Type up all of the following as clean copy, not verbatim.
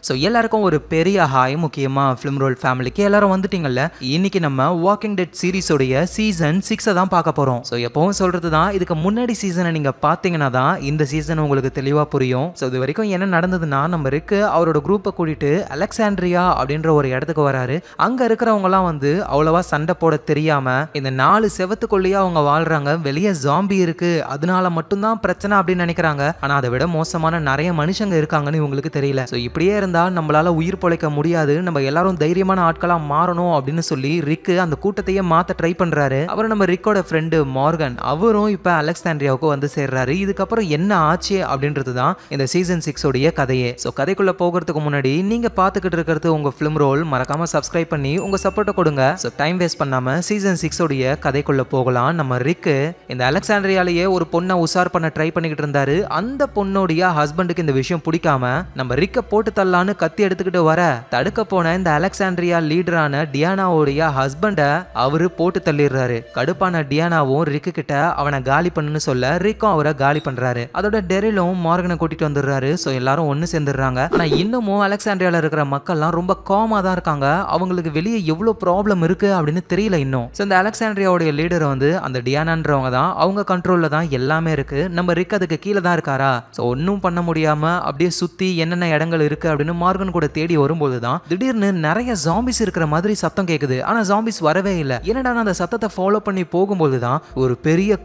So எல்லாருக்கும் ஒரு பெரிய ஹாய். முக்கியமாக ஃபிலிம் ரோல் ஃபேமிலிக்கு எல்லாரும் வந்துட்டீங்கல்ல. இன்னைக்கு நம்ம வாக்கிங் டெட் சீரிஸோடைய சீசன் 6 தான் பார்க்க போகிறோம். ஸோ எப்பவும் சொல்கிறது தான், இதுக்கு முன்னாடி சீசனை நீங்கள் பார்த்தீங்கன்னா தான் இந்த சீசன் உங்களுக்கு தெளிவாக புரியும். ஸோ இது வரைக்கும் என்ன நடந்ததுன்னா, நம்ம ரிக்கு அவரோட குரூப்பை கூட்டிட்டு அலெக்சாண்ட்ரியா அப்படின்ற ஒரு இடத்துக்கு வராரு. அங்கே இருக்கிறவங்கலாம் வந்து அவ்வளோவா சண்டை போட தெரியாமல் இந்த 4 செவத்துக்குள்ளேயே அவங்க வாழ்கிறாங்க. வெளியே ஜாம்பி இருக்கு, அதனால மட்டும்தான் பிரச்சனை அப்படின்னு நினைக்கிறாங்க. ஆனால் அதை விட மோசமான நிறைய மனுஷங்க இருக்காங்கன்னு இவங்களுக்கு தெரியல. ஸோ இப்படியே இருந்தால் நம்மளால உயிர் பொழைக்க முடியாது, நம்ம எல்லாரும் தைரியமான ஆட்களா மாறணும் அப்படின்னு சொல்லி ரிக்கு அந்த கூட்டத்தையே மாத்த ட்ரை பண்றாரு. அவர் நம்ம ரிக்கோட ஃப்ரெண்டு மார்கன், அவரும் இப்ப அலெக்சாண்ட்ரியாவுக்கு வந்து சேர்றாரு. இதுக்கப்புறம் என்ன ஆச்சு அப்படின்றது தான் இந்த சீசன் 6 உடைய கதையே. ஸோ கதைக்குள்ள போகிறதுக்கு முன்னாடி நீங்க பாத்துக்கிட்டு இருக்கிறது உங்க ஃபிலிம் ரோல். மறக்காம சப்ஸ்கிரைப் பண்ணி உங்க சப்போர்ட்டை கொடுங்க. ஸோ டைம் வேஸ்ட் பண்ணாம சீசன் 6 உடைய கதைக்குள்ள போகலாம். நம்ம ரிக்கு இந்த அலெக்சாண்ட்ரியாலேயே ஒரு பொண்ணை உசார் பண்ண ட்ரை பண்ணிக்கிட்டு இருந்தாரு. அந்த பொண்ணுடைய ஹஸ்பண்டுக்கு இந்த விஷயம் பிடிக்காம நம்ம ரிக்க போட்டு தள்ளான்னு கத்தி எடுத்துக்கிட்டு வர, தடுக்க போன இந்த அலெக்சாண்ட்ரியா லீடரான டியானாவுடைய ஹஸ்பண்ட அவரு போட்டு தள்ளிடுறாரு. கடுப்பான டியானாவும் ரிக்கு கிட்ட அவனை காலி பண்ணுன்னு சொல்ல, ரிக்கும் அவரை காலி பண்றாரு. அதோட டெரிலும் மார்கனை கூட்டிட்டு வந்துடுறாரு. ஸோ எல்லாரும் ஒன்னு சேர்ந்துடுறாங்க. ஆனா இன்னமும் அலெக்சாண்ட்ரியால இருக்கிற மக்கள்லாம் ரொம்ப காமா தான் இருக்காங்க. அவங்களுக்கு வெளியே எவ்வளவு ப்ராப்ளம் இருக்கு அப்படின்னு தெரியல இன்னும். ஸோ இந்த அலெக்சாண்ட்ரியாவுடைய லீடர் வந்து அந்த டியானான்றவங்க தான், அவங்க கண்ட்ரோல்ல தான் எல்லாமே இருக்கு. நம்ம ரிக் அதுக்கு கீழே தான் இருக்காரா. ஸோ ஒன்னும் பண்ண முடியாம அப்படியே சுத்தி என்னென்ன இடங்கள் இருக்கு அப்படின்னு மார்கன் கூட தேடி வரும்போது தான் திடீர்னு நிறைய ஜாம்பிஸ் இருக்கிற மாதிரி சத்தம் கேக்குது. ஆனா ஜாம்பிஸ் வரவே இல்லை. என்னடா அந்த சத்தத்தை ஃபாலோ பண்ணி போகும்போது தான் ஒரு பெரிய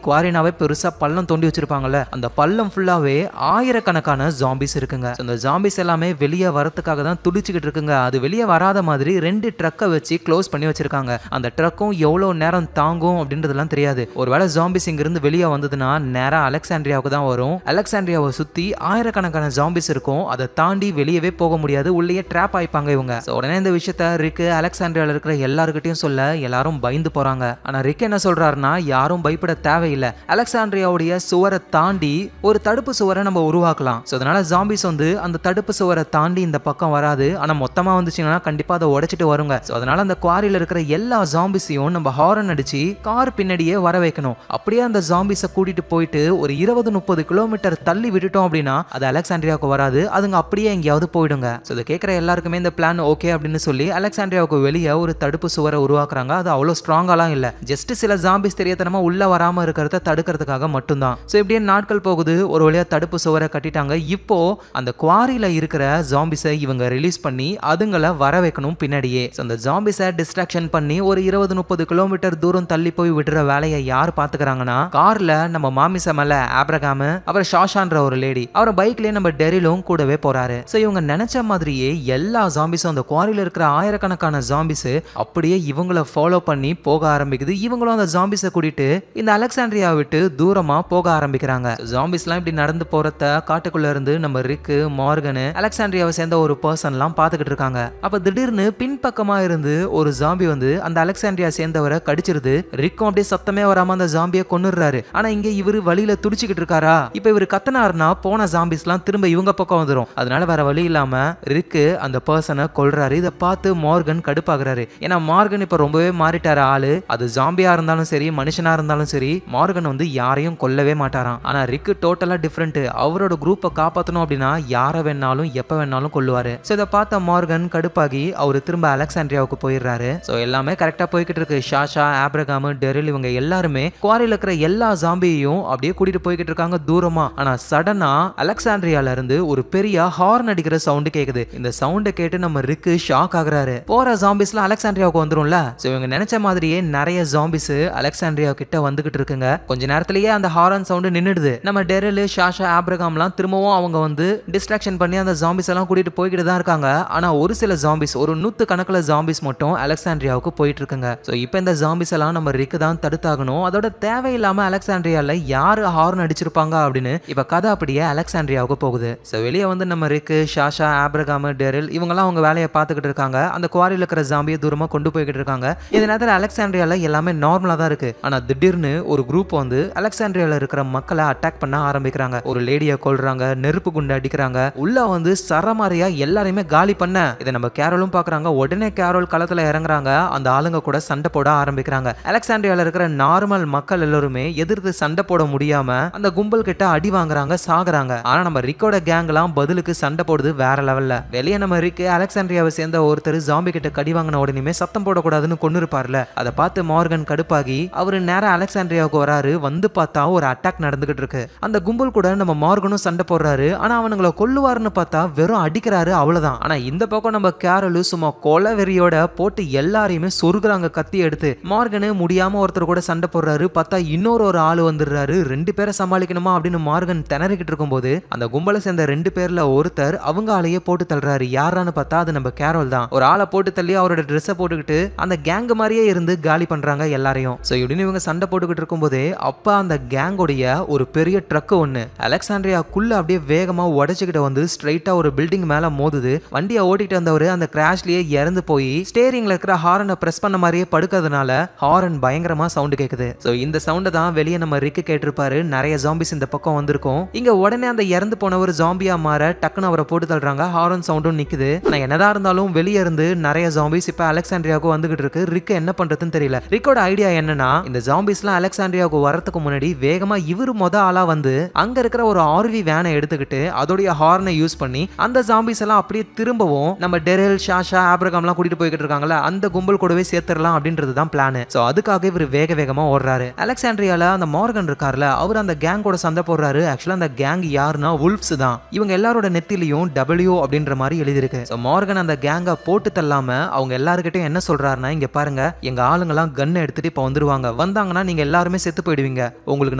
குவாரினாவே பெருசா பள்ளம் தோண்டி வச்சிருப்பாங்கல்ல, அந்த பள்ளம் ஃபுல்லாவே ஆயிரக்கணக்கான ஜாம்பிஸ் இருக்குங்க. அந்த ஜாம்பிஸ் எல்லாமே வெளியே வரதுக்காக தான் துடிச்சுக்கிட்டு இருக்குங்க. அது வெளியே வராத மாதிரி 2 ட்ரக்கை வச்சு க்ளோஸ் பண்ணி வச்சிருக்காங்க. அந்த ட்ரக்கும் எவ்வளவு நேரம் தாங்கும் அப்படின்றதுலாம் தெரியாது. ஒருவேளை ஜாம்பிஸ் இங்க இருந்து வெளியே வந்ததுன்னா நேரா அலெக்சாண்ட்ரியாவுக்கு தான் வரும். அலெக்சாண்ட்ரியாவை சுத்தி ஆயிரக்கணக்கான ஜாம்பிஸ் இருக்கும். அதை தாண்டி வெளியவே போக முடியாது, உள்ளேயே ட்ராப் ஆயிப்பாங்க இவங்க. உடனே இந்த விஷயத்த ரிக்கு அலெக்சாண்ட்ரியால இருக்கிற எல்லாருக்கிட்டையும் சொல்ல எல்லாரும் பயந்து போறாங்க. ஆனா ரிக் என்ன சொல்றாருன்னா, யாரும் பயப்பட தேவையில்லை, அலெக்சாண்ட்ரியாவுடைய சுவரை தாண்டி ஒரு தடுப்பு சுவரை நம்ம உருவாக்கலாம். அதனால ஜாம்பிஸ் வந்து அந்த தடுப்பு சுவரை தாண்டி இந்த பக்கம் வராது. ஆனா மொத்தமா வந்துச்சுன்னா கண்டிப்பா அதை உடைச்சிட்டு வருங்க. அதனால அந்த குவாரியில இருக்கிற எல்லா ஜாம்பிஸையும் நம்ம ஹாரன் அடிச்சு கார் பின்னாடியே வர வைக்கணும். அப்படியே அந்த ஜாம்பிஸை கூட்டிட்டு போயிட்டு ஒரு 20-30 கிலோமீட்டர் தள்ளி விட்டுட்டோம் அப்படின்னா அது அலெக்சாண்ட்ரியாவுக்கு வராது, அதுங்க அப்படியே எங்கேயாவது போயிடுங்க. இதை கேட்குற எல்லாருக்குமே இந்த பிளான் ஓகே அப்படின்னு சொல்லி அலெக்சாண்ட்ரியாவுக்கு வெளியே ஒரு தடுப்பு சுவரை உருவாக்குறாங்க. அது அவ்வளோ ஸ்ட்ராங்காலாம் இல்லை, ஜஸ்ட் சில ஜாம்பிஸ் தெரியத்தனமா உள்ள வராம இருக்கிறத தடுக்கிறதுக்காக மட்டும்தான். இப்படியே நாட்கள் போகுது. ஒரு வழியா தடுப்பு சுவரை கட்டிட்டாங்க. இப்போ அந்த குவாரியில இருக்கிற ஜாம்பிஸை இவங்க ரிலீஸ் பண்ணி அதுங்களை வர வைக்கணும் பின்னாடியே. அந்த ஜாம்பிஸை டிஸ்ட்ராக்ஷன் பண்ணி ஒரு 20-30 கிலோமீட்டர் தூரம் தள்ளி போய் விடுற வேலையை யார் பாத்துக்கிறாங்கன்னா, கார்ல நம்ம மாமிசமல ஆப்ரகாம், அவர் ஷாஷான்ற ஒரு லேடி, அவர் பைக்லயே நம்ம டெரிலும் கூடவே போறாரு. இவங்க நினைச்ச மாதிரியே எல்லா ஜாம்பிஸும் அந்த குவாரியில இருக்கிற ஆயிரக்கணக்கான ஜாம்பிஸ் அப்படியே இவங்களை ஃபாலோ பண்ணி போக ஆரம்பிக்குது. இவங்களும் அந்த ஜாம்பிஸை கூட்டிட்டு இந்த அலெக்சாண்ட்ரியா விட்டு தூரமா போக ஆரம்பிக்கிறாங்க. ஜாம்பிஸ்லாம் இப்படி நடந்து போறத காட்டுக்குள்ள இருந்து நம்ம ரிக்கு, மார்கன், அலெக்சாண்ட்ரியாவை சேர்ந்த ஒரு பர்சன்லாம் பாத்துக்கிட்டு இருக்காங்க. அப்ப திடீர்னு பின்பக்கமா இருந்து ஒரு ஜாம்பி வந்து அந்த அலெக்சாண்ட்ரியா சேர்ந்தவரை கடிச்சிருது. ரிக்கும் அப்படியே சத்தமே வராம அந்த ஜாம்பியை கொன்னுறாரு. ஆனா இங்க இவரு வழியில துடிச்சுக்கிட்டு இருக்காரா. இப்ப இவரு கத்தனாருனா போன ஜாம்பிஸ்லாம் திரும்ப இவங்க பக்கம் வந்துடும். அதனால வேற வழி இல்லாம ரிக்கு அந்த பர்சனை கொல்றாரு. இதை பார்த்து மார்கன் கடுப்பாகிறாரு. ஏன்னா மார்கன் இப்ப ரொம்பவே மாறிட்டாரு ஆளு. அது ஜாம்பியா இருந்தாலும் சரி, மனுஷனா இருந்தாலும் சரி, மார்கன் வந்து யாரையும் கொல்லவே மாட்டாராம். ஆனா ரிக்கு டோட்டலா டிஃபரெண்ட். அவரோட குரூப்பை காப்பாற்றணும் அப்படின்னா யாரை வேணாலும் எப்ப வேணாலும் கொல்லுவாரு. இதை பார்த்த மார்கன் கடுப்பாகி அவரு திரும்ப அலெக்சாண்ட்ரியாவுக்கு போயிடுறாரு. எல்லாமே கரெக்டா போய்கிட்டு இருக்கு. ஷாஷா, ஆப்ரகாம், டெரில் இவங்க எல்லாருமே குவாரியில இருக்கிற எல்லா ஜாம்பியையும் அப்படியே கூட்டிட்டு போய்கிட்டு இருக்காங்க தூரமா. ஆனா சடனா அலெக்சாண்ட்ரியால இருந்து ஒரு பெரிய ஹார்ன் அடிக்கிற சவுண்ட் கேக்குது. இந்த சவுண்டை கேட்டு நம்ம ரிக்கு ஷாக் ஆகுறாரு. போற ஜாம்பிஸ்லாம் அலெக்சாண்ட்ரியாவுக்கு வந்துரும்ல. இவங்க நினைச்ச மாதிரியே நிறைய ஜாம்பிஸ் அலெக்சாண்ட்ரியா கிட்ட வந்துகிட்டு இருக்குங்க. கொஞ்ச நேரத்திலேயே அந்த ஹார்ன் சவுண்ட் நின்னுடுது. நம்ம டெரில், ஷாஷா, ஆப்ரகாம்லாம் திரும்பவும் அவங்க வந்து டிஸ்ட்ராக்ஷன் பண்ணி அந்த ஜாம்பிஸ் எல்லாம் கூட்டிட்டு போய்கிட்டு தான் இருக்காங்க. ஆனா ஒரு சில ஜாம்பிஸ், ஒரு 100 கணக்குல ஜாம்பிஸ் மட்டும் அலெக்சாண்ட்ரியாவுக்கு போயிட்டு இருக்குங்க. இப்போ இந்த ஜாம்பிஸ் எல்லாம் நம்ம ரிக்கு தான் தடுத்தாகணும். அதோட தேவையில்லாம அலெக்சாண்ட்ரியால யாரு ஹார்ன் அடிச்சிருப்பாங்க அப்படின்னு இப்ப கதை அப்படியே அலெக்சாண்ட்ரியாவுக்கு போகுது. வெளியே வந்து நம்ம ரிக்கு, ஷாஷா, ஆப்ரகாம், டெரில் இவங்கெல்லாம் அவங்க வேலையை பார்த்துக்கிட்டு இருக்காங்க. அந்த குவாரியில் இருக்கிற ஜாம்பியை தூரமா கொண்டு போய்கிட்டு இருக்காங்க. இந்த நேரத்தில் அலெக்சாண்ட்ரியால எல்லாமே நார்மலா தான் இருக்கு. ஆனா திடீர்னு ஒரு குரூப் வந்து அலெக்சாண்ட்ரியால இருக்கிற மக்களை அட்டாக் பண்ண ஆரம்பிக்கிறாங்க. ஒரு லேடியை கொல்றாங்க, நெருப்பு குண்டு அடிக்கிறாங்க, உள்ள வந்து சரமாரியா எல்லாரையுமே காலி பண்ண இதை நம்ம கேரோலும் பாக்குறாங்க. உடனே கேரோல் களத்துல இறங்குறாங்க. அந்த ஆளுங்க கூட சண்டை போட ஆரம்பிக்கிறாங்க. அலெக்சாண்ட்ரியால இருக்கிற நார்மல் மக்கள் எல்லாருமே எதிர்த்து சண்டை போட முடியாம அந்த கும்பல் கிட்ட அடி வாங்குறாங்க, சாகுறாங்க. ஆனா நம்ம ரிக்கோட கேங்லாம் பதிலுக்கு சண்டை போட போடுது வேற லெவல்ல. வெளியே நம்ம ரிக் அலெக்சாண்ட்ரியாவை சேர்ந்த ஒருத்தர் ஜாம்பி கிட்ட கடி வாங்கின உடனே சத்தம் போடக்கூடாதுன்னு கொண்டு இருப்பார்ல, அதை பார்த்து மார்கன் கடுப்பாகி அவரு நேரா அலெக்சாண்ட்ரியாவுக்கு வராரு. வந்து பார்த்தா ஒரு அட்டாக் நடந்துகிட்டு இருக்கு. அந்த கும்பல் கூட நம்ம மார்கனும் சண்டை போடுறாரு. ஆனா அவனுங்களை கொல்லுவாருன்னு பார்த்தா வெறும் அடிக்கிறாரு, அவ்வளவுதான். ஆனா இந்த பக்கம் நம்ம கேரளு சும்மா கொலை வெறியோட போட்டு எல்லாரையுமே சொருகுறாங்க கத்தி எடுத்து. மார்கனு முடியாம ஒருத்தர் கூட சண்டை போடுறாரு. பார்த்தா இன்னொரு ஆளு வந்துடுறாரு. 2 பேரை சமாளிக்கணுமா அப்படின்னு மார்கன் திணறிக்கிட்டு இருக்கும்போது அந்த கும்பலை சேர்ந்த 2 பேர்ல ஒருத்தர் அவங்க ஆளையே போட்டு தள்ளுறாரு. யாரான்னு பார்த்தா அது நம்ம கேரோல் தான். ஒரு ஆளை போட்டு தள்ளி அவரோட ட்ரெஸ்ஸை போட்டுக்கிட்டு அந்த கேங் மாதிரியே இருந்து காலி பண்றாங்க எல்லாரையும். சோ இப்படின்னு இவங்க சண்டை போட்டுக்கிட்டு இருக்கும்போதே அப்ப அந்த கேங்கோடைய ஒரு பெரிய ட்ரக் ஒண்ணு அலெக்சாண்ட்ரியாக்குள்ள அப்படியே வேகமா உடைச்சுக்கிட்டு வந்து ஸ்ட்ரைட்டா ஒரு பில்டிங் மேல மோதுது. வண்டியை ஓட்டிட்டு வந்தவரு அந்த கிராஷ்லயே இறந்து போய் ஸ்டேரிங்ல இருக்கிற ஹாரனை பிரஸ் பண்ண மாதிரியே படுக்கிறதுனால ஹாரன் பயங்கரமா சவுண்ட் கேக்குது. சோ இந்த சவுண்டை தான் வெளியே நம்ம ரிக்கு கேட்டிருப்பாரு. நிறைய ஜாம்பிஸ் இந்த பக்கம் வந்திருக்கும். இங்க உடனே அந்த இறந்து போனவர் ஜாம்பியா மாற டக்குன்னு அவரை போட்டு தள்ளுறாங்க. ஹாரன் சவுண்டும் நிக்குது. ஆனா என்னதான் இருந்தாலும் வெளியே இருந்து நிறைய ஜாம்பிஸ் இப்ப அலெக்சாண்ட்ரியாவுக்கு வந்துகிட்டு இருக்கு. ரிக்கு என்ன பண்றதுன்னு தெரியல. ரிக்கோட ஐடியா என்னன்னா, இந்த ஜாம்பிஸ்லாம் அலெக்சாண்ட்ரியாவுக்கு வரதுக்கு முன்னாடி வேகமா இவரு ஆளா வந்து அங்க இருக்கிற ஒரு ஆர்வி வேனை எடுத்துக்கிட்டு அதோடைய ஹார்னை யூஸ் பண்ணி அந்த ஜாம்பிஸ் எல்லாம் அப்படியே திரும்பவும் நம்ம டெரெல், ஷாஷா, ஆப்ரகாம்லாம் கூட்டிட்டு போய்கிட்டு இருக்காங்கல்ல, அந்த கும்பல் கூடவே சேர்த்துடலாம் அப்படின்றது தான் பிளான். சோ அதுக்காக இவர் வேக வேகமா ஓடுறாரு. அலெக்சாண்ட்ரியால அந்த மார்கன் இருக்கார்ல, அவர் அந்த கேங்கோட சண்டை போடுறாரு. ஆக்சுவலா அந்த கேங் யாருன்னா வுல்ஃப்ஸ் தான். இவங்க எல்லாரோட நெத்திலையும் W அப்படின்ற மாதிரி எழுதிருக்கு. சோ மார்கன் அந்த கேங்க போட்டு தள்ளாம அவங்க எல்லார்கிட்டயும் என்ன சொல்றாருன்னா, இங்க பாருங்க, எங்க ஆளுங்கெல்லாம் கன் எடுத்துட்டு இப்ப வந்துருவாங்க. வந்தாங்கன்னா நீங்க எல்லாருமே செத்து போயிடுவீங்க. உங்களுக்கு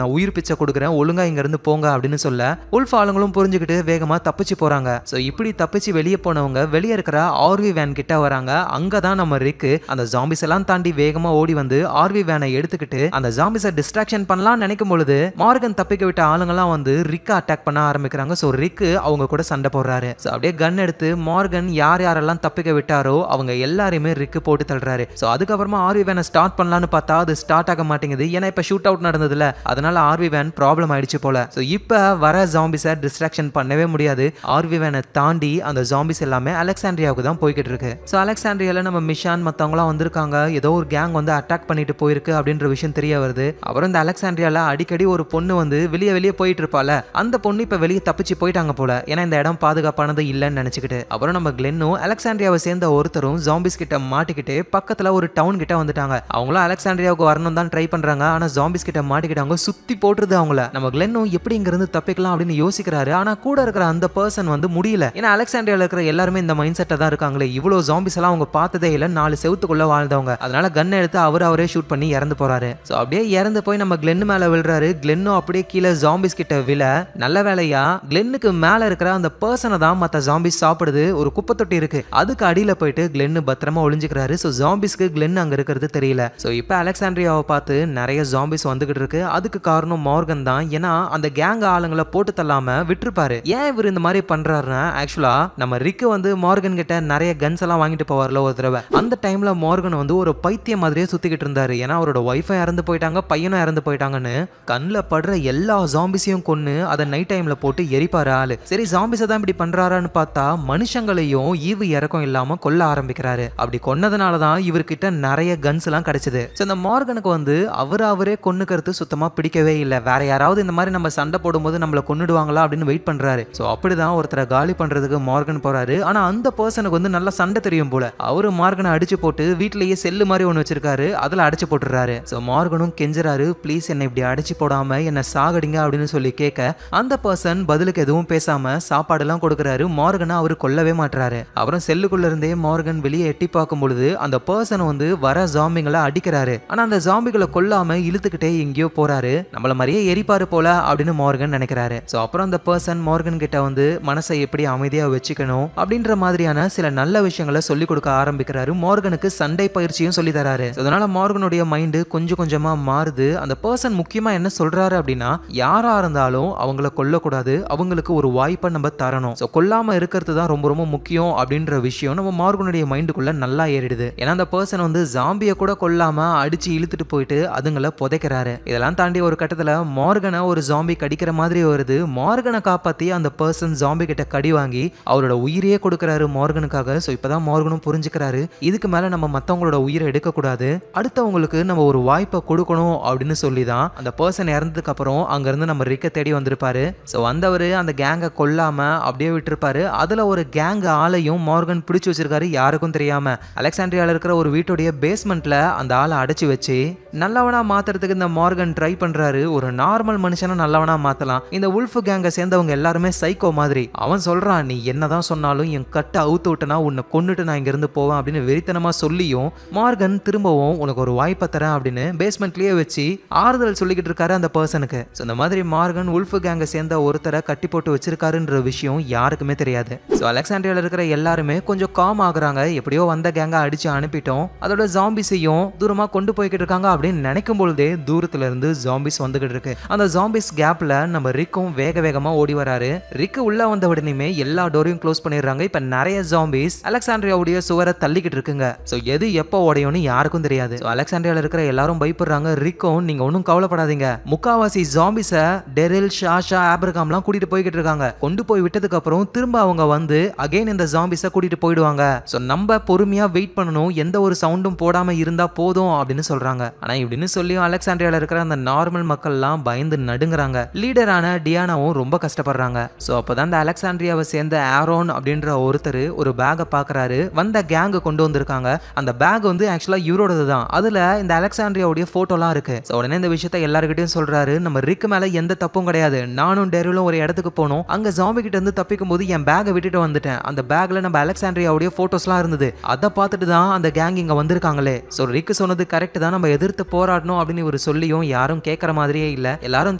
நான் உயிர் பிச்சை கொடுக்குறேன், ஒழுங்கா இங்க இருந்து போங்க அப்படின்னு சொல்ல வுல்ஃப் ஆளுங்களும் புரிஞ்சுக்கிட்டு வேகமா தப்பிச்சு போறாங்க. சோ இப்படி தப்பிச்சு வெளியே போனவங்க வெளியே இருக்கிற ஆர்வி வேன் கிட்ட வராங்க. அங்கதான் நம்ம ரிக்கு அந்த ஜாம்பிஸ் எல்லாம் தாண்டி வேகமா ஓடி வந்து ஆர்வி வேனை எடுத்துக்கிட்டு அந்த ஜாம்பிஸை டிஸ்ட்ராக்ஷன் பண்ணலாம் நினைக்கும் பொழுது மார்கன் தப்பிக்க விட்ட ஆளுங்கெல்லாம் வந்து ரிக்கை அட்டாக் பண்ண ஆரம்பிக்கிறாங்க. சோ ரிக்கு அவங்க கூட சண்டை போடுறாரு. சோ அப்படியே கன் எடுத்து மார்கன் யார் யாரெல்லாம் தப்பிக்க விட்டாரோ அவங்க எல்லாரையுமே ரிக்கு போட்டு தள்ளுறாரு. சோ அதுக்கப்புறமா ஆர்வி வேனை ஸ்டார்ட் பண்ணலான்னு பார்த்தா அது ஸ்டார்ட் ஆக மாட்டேங்குது. ஏன்னா இப்ப ஷூட் அவுட் நடந்ததுல, அதனால ஆர்வி வேன் ப்ராப்ளம் ஆயிடுச்சு போல. சோ இப்ப வர ஜாம்பிஸை டிஸ்ட்ராக்ஷன் பண்ணவே முடியாது. ஆர்வி வேனை தாண்டி அந்த ஜாம்பிஸ் எல்லாமே அலெக்சாண்ட்ரியாவுக்கு தான் போய்கிட்டு இருக்கு. சோ அலெக்சாண்ட்ரியால நம்ம மிஷான் மத்தவங்களாம் வந்திருக்காங்க. ஏதோ ஒரு கேங் வந்து அட்டாக் பண்ணிட்டு போயிருக்கு அப்படின்ற விஷயம் தெரிய வருது. அப்புறம் இந்த அலெக்சாண்ட்ரியால அடிக்கடி ஒரு பொண்ணு வந்து வெளியே போயிட்டு இருப்பால, அந்த பொண்ணு இப்ப வெளியே தப்பிச்சு போயிட்டாங்க போல. ஏன்னா இந்த இடம் பாதுகாப்பானது இல்லைன்னு நினைச்சுக்கிட்டு. அப்புறம் நம்ம கிளென்னும் அலெக்சாண்ட்ரியாவை சேர்ந்த ஒருத்தரும் ஜாம்பிஸ் கிட்ட மாட்டிக்கிட்டு பக்கத்துல ஒரு டவுன் கிட்ட வந்துட்டாங்க. அவங்களும் அலெக்சாண்ட்ரியாவுக்கு வரணும் தான் ட்ரை பண்றாங்க. ஆனா ஜாம்பிஸ் கிட்ட மாட்டிக்கிட்டாங்க, சுத்தி போட்டுருது அவங்கள. நம்ம கிளென்னும் எப்படி இங்க இருந்து தப்பிக்கலாம் அப்படின்னு யோசிக்கிறாரு. ஆனா கூட இருக்கிற அந்த பர்சன் வந்து முடியல. ஏன்னா அலெக்சாண்ட்ரியால இருக்கிற எல்லாருமே இந்த மைண்ட் செட்டா தான் இருக்காங்களே, இவ்வளவு ஜாம்பிஸ் எல்லாம் அவங்க பார்த்ததே இல்ல, 4 செவுத்துக்குள்ள வாழ்ந்தவங்க. அதனால கன் எடுத்து அவரே ஷூட் பண்ணி இறந்து போறாரு. சோ அப்படியே இறந்து போய் நம்ம கிளென் மேல விழுறாரு. கிளென்னும் அப்படியே கீழே ஜாம்பிஸ் கிட்ட விழ, நல்ல வேலையா கிளென்னுக்கு மேல இருக்கிற அந்த பர்சனை தான் மத்த ஜாம்பிஸ் சாப்பிடுது. ஒரு குப்பை தொட்டி இருக்கு, அதுக்கு அடியில போயிட்டு கிளென்னு பத்திரமா ஒளிஞ்சுக்கிறாரு. சோ ஜாம்பிஸ்க்கு கிளென் அங்க இருக்கிறது தெரியல. சோ இப்ப அலெக்சாண்ட்ரியாவை பார்த்து நிறைய ஜாம்பிஸ் வந்துகிட்டு இருக்கு. அதுக்கு காரணம் மார்கன் தான். ஏன்னா அந்த கேங் ஆளுங்களை போட்டு தள்ளாம விட்டுருப்பாரு. ஏன் இவர் இந்த மாதிரி பண்றாருன்னா, ஆக்சுவலா நம்ம ரிக்கு வந்து மார்கன் கிட்ட நிறைய கன்ஸ் எல்லாம் வாங்கிட்டு போவார்ல ஒரு தடவை. அந்த டைம்ல மார்கன் வந்து ஒரு பைத்தியம் மாதிரியே சுத்திக்கிட்டு இருந்தாரு. ஏன்னா அவரோட ஒய்ஃபும் இறந்து போயிட்டாங்க, பையனும் இறந்து போயிட்டாங்கன்னு கண்ணில் படுற எல்லா ஜாம்பிஸையும் கொன்னு அதை நைட் டைம்ல போட்டு எரிப்பாரு ஆளு. சரி, ஜாம்பிஸை தான் இப்படி பண்றாரான்னு பார்த்தா மனுஷங்களையும் ஈவு இறக்கம் இல்லாம கொல்ல ஆரம்பிக்கிறாரு. அப்படி கொன்னதுனால தான் இவர்கிட்ட நிறைய கன்ஸ் எல்லாம் கிடைச்சது. இந்த மார்கனுக்கு வந்து அவரே கொன்னுக்கிறது சுத்தமா பிடிக்கவே இல்லை. வேற யாராவது இந்த மாதிரி நம்ம சண்டை போடும்போது நம்மளை கொன்னுடுவாங்களா அப்படின்னு வெயிட் பண்றாரு. சோ அப்படிதான் ஒருத்தரை காலி பண்றதுக்கு மார்கன் போறாரு. ஆனா அந்த பர்சனுக்கு வந்து நல்லா சண்டை தெரியும் போல. அவரு மார்கனை அடிச்சு போட்டு வீட்டிலேயே செல்லு மாதிரி ஒன்று வச்சிருக்காரு, அதுல அடிச்சு போட்டுறாரு. சோ மார்கனும் கெஞ்சறாரு, ப்ளீஸ் என்னை இப்படி அடிச்சு போடாம என்ன சாகடிங்க அப்படின்னு சொல்லி கேட்க அந்த பர்சன் பதிலுக்கு எதுவும் பேசாம சாப்பாடு எல்லாம் கொடுக்கறாரு. மார்கனை அவரு கொல்லவே மாட்டாரு. அப்புறம் செல்லுக்குள்ள இருந்தே மார்கன் வெளியே எட்டி பார்க்கும் பொழுது அந்த பர்சன் வந்து வர ஜாம்பிங்களை அடிக்கிறாரு. ஆனா அந்த ஜாம்பிகளை கொல்லாம இழுத்துக்கிட்டே எங்கேயோ போறாரு. நம்மள மாதிரியே எரிப்பாரு போல அப்படின்னு மார்கன் நினைக்கிறாரு. சோ அப்புறம் அந்த பர்சன் மார்கன் கிட்ட வந்து மனசை எப்படி அமைதியா வச்சுக்கணும் அப்படின்ற மாதிரியான சில நல்ல விஷயங்களை சொல்லி கொடுக்க ஆரம்பிக்கிறாரு. மார்கனுக்கு சண்டை பயிற்சியும் சொல்லி தராரு. அதனால மார்கனுடைய மைண்ட் கொஞ்சம் கொஞ்சமா மாறுது. அந்த பர்சன் முக்கியமா என்ன சொல்றாரு அப்படின்னா, யாரா இருந்தாலும் அவங்கள கொல்லக்கூடாது, அவங்களுக்கு ஒரு வாய்ப்பை நம்ம தரணும். சோ கொல்லாம இருக்கிறது தான் ரொம்ப ரொம்ப முக்கியம் அப்படின்ற விஷயம் நம்ம மார்கனுடைய மைண்டுக்குள்ள நல்லா ஏறிடுது. ஏன்னா அந்த பர்சன் வந்து ஜாம்பியை கூட கொல்லாம அடிச்சு இழுத்துட்டு போயிட்டு அதுங்களை புதைக்கிறாரு. இதெல்லாம் தாண்டி ஒரு கட்டத்துல மார்கனை ஒரு ஜாம்பி கடிக்கிற மாதிரி வருது. மார்கனை காப்பாத்தி அந்த பர்சன் ஜாம்பி கிட்ட கடி வாங்கி அவரோட உயிரையே கொடுக்கறாரு மார்கனுக்காக. சோ இப்பதான் மார்கனும் புரிஞ்சுக்கிறாரு, இதுக்கு மேல நம்ம மத்தவங்களோட உயிரை எடுக்க கூடாது, அடுத்தவங்களுக்கு நம்ம ஒரு வாய்ப்பை கொடுக்கணும் அப்படின்னு சொல்லி தான் அந்த பர்சன் இறந்ததுக்கு அப்புறம் அங்க இருந்து நம்ம ரிக்க தேடி வந்திருப்பாரு. சோ வந்தவரு அந்த கேங்கை கொல்லாம அப்படியே ஏவி விட்டுருப்பாரு. அதுல ஒரு கேங் ஆளையும் மார்கன் பிடிச்சு வச்சிருக்காரு யாருக்கும் தெரியாம. அலெக்சாண்ட்ரியால இருக்கிற ஒரு வீட்டுடைய பேஸ்மெண்ட்ல அந்த ஆளை அடைச்சு வச்சு நல்லவனா மாத்துறதுக்கு இந்த மார்கன் ட்ரை பண்றாரு. ஒரு நார்மல் மனுஷனா நல்லவனா மாத்தலாம், இந்த உல்ஃப் கேங்க சேர்ந்தவங்க எல்லாருமே சைக்கோ மாதிரி. அவன் சொல்றான், நீ என்னதான் சொன்னாலும் என் கட்டை அவுத்து விட்டனா உன்னை கொன்னுட்டு நான் இங்க இருந்து போவேன் அப்படின்னு வெறித்தனமா சொல்லியும் மார்கன் திரும்பவும் உனக்கு ஒரு வாய்ப்பை தரேன் அப்படின்னு பேஸ்மெண்ட்லயே வச்சு ஆறுதல் சொல்லிக்கிட்டு இருக்காரு அந்த பர்சனுக்கு. இந்த மாதிரி மார்கன் உல்ஃப் கேங்க சேர்ந்த ஒருத்தரை கட்டி போட்டு வச்சிருக்காருன்ற விஷயம் யாருக்குமே தெரியாது. ஸோ அலெக்சாண்ட்ரியால இருக்கிற எல்லாருமே கொஞ்சம் காம் ஆகுறாங்க. எப்படியோ வந்த கேங்க அடிச்சு அனுப்பிட்டோம், அதோட ஜாம்பிஸையும் தூரமா கொண்டு போய்கிட்டு இருக்காங்க அப்படின்னு நினைக்கும் பொழுதே தூரத்துல இருந்து ஜாம்பிஸ் வந்துகிட்டு இருக்கு. அந்த ஜாம்பிஸ் கேப்ல நம்ம ரிக்கும் வேக வேகமா ஓடி வராரு. ரிக்கு உள்ள வந்த உடனே எல்லா டோரையும் க்ளோஸ் பண்ணிடுறாங்க. இப்ப நிறைய ஜாம்பிஸ் அலெக்சாண்ட்ரியாவுடைய சுவரை தள்ளிக்கிட்டு இருக்குங்க. சோ எது எப்போ உடையும்னு யாருக்கும் தெரியாது. அலெக்சாண்ட்ரியால இருக்கிற எல்லாரும் பயப்படுறாங்க. ரிக்கும், நீங்க ஒன்னும் கவலைப்படாதீங்க, முக்காவாசி ஜாம்பிஸ டெரில், ஷாஷா, ஆப்ரகாம்லாம் கூட்டிட்டு போய்கிட்டு இருக்காங்க. கொண்டு போய் விட்டதுக்கு அப்புறம் திரும்ப அவங்க வந்து அகைன் இந்த ஜாம்பிஸ கூட்டிட்டு போயிடுவாங்க. சோ நம்ம பொறுமையா வெயிட் பண்ணணும், எந்த ஒரு சவுண்டும் போடாம இருந்தா போதும் அப்படின்னு சொல்றாங்க. ஆனா இப்படின்னு சொல்லியும் அலெக்சாண்ட்ரியால இருக்கிற அந்த நார்மல் மக்கள் எல்லாம் பயந்து நடுங்குறாங்க. லீடரான டியானாவும் ரொம்ப கஷ்டப்படுறாங்க. சோ அப்பதான் அந்த அலெக்சாண்ட்ரியாவை சேர்ந்த ஆரோன் அப்படின்ற ஒருத்தர் ஒரு பேக்கை பாக்குறாரு. வந்த கேங் கொண்டு வந்திருக்காங்க. அந்த பேக் வந்து ஆக்சுவலா இவரோடது தான். அதுல இந்த அலெக்சாண்ட்ரியாவுடைய போட்டோலாம் இருக்கு. உடனே இந்த விஷயத்த எல்லார்கிட்டயும் சொல்றாரு. நம்ம ரிக்கு மேல எந்த தப்பும் கிடையாது, நானும் டெரிலும் ஒரு இடத்துக்கு போனோம், அங்க ஜாம்பி கிட்ட இருந்து தப்பிக்கும் போது என் பேக்கை விட்டுட்டு வந்துட்டேன். அந்த பேக்ல நம்ம அலெக்சாண்ட்ரியாவுடைய போட்டோஸ்லாம் இருந்தது, அதை பார்த்துட்டு தான் அந்த கேங் இங்க வந்திருக்காங்களே. சோ ரிக்கு சொன்னது கரெக்ட் தான், நம்ம எதிர்த்து போராடணும் அப்படின்னு இவர் சொல்லியும் யாரும் கேட்கற மாதிரியே இல்ல. எல்லாரும்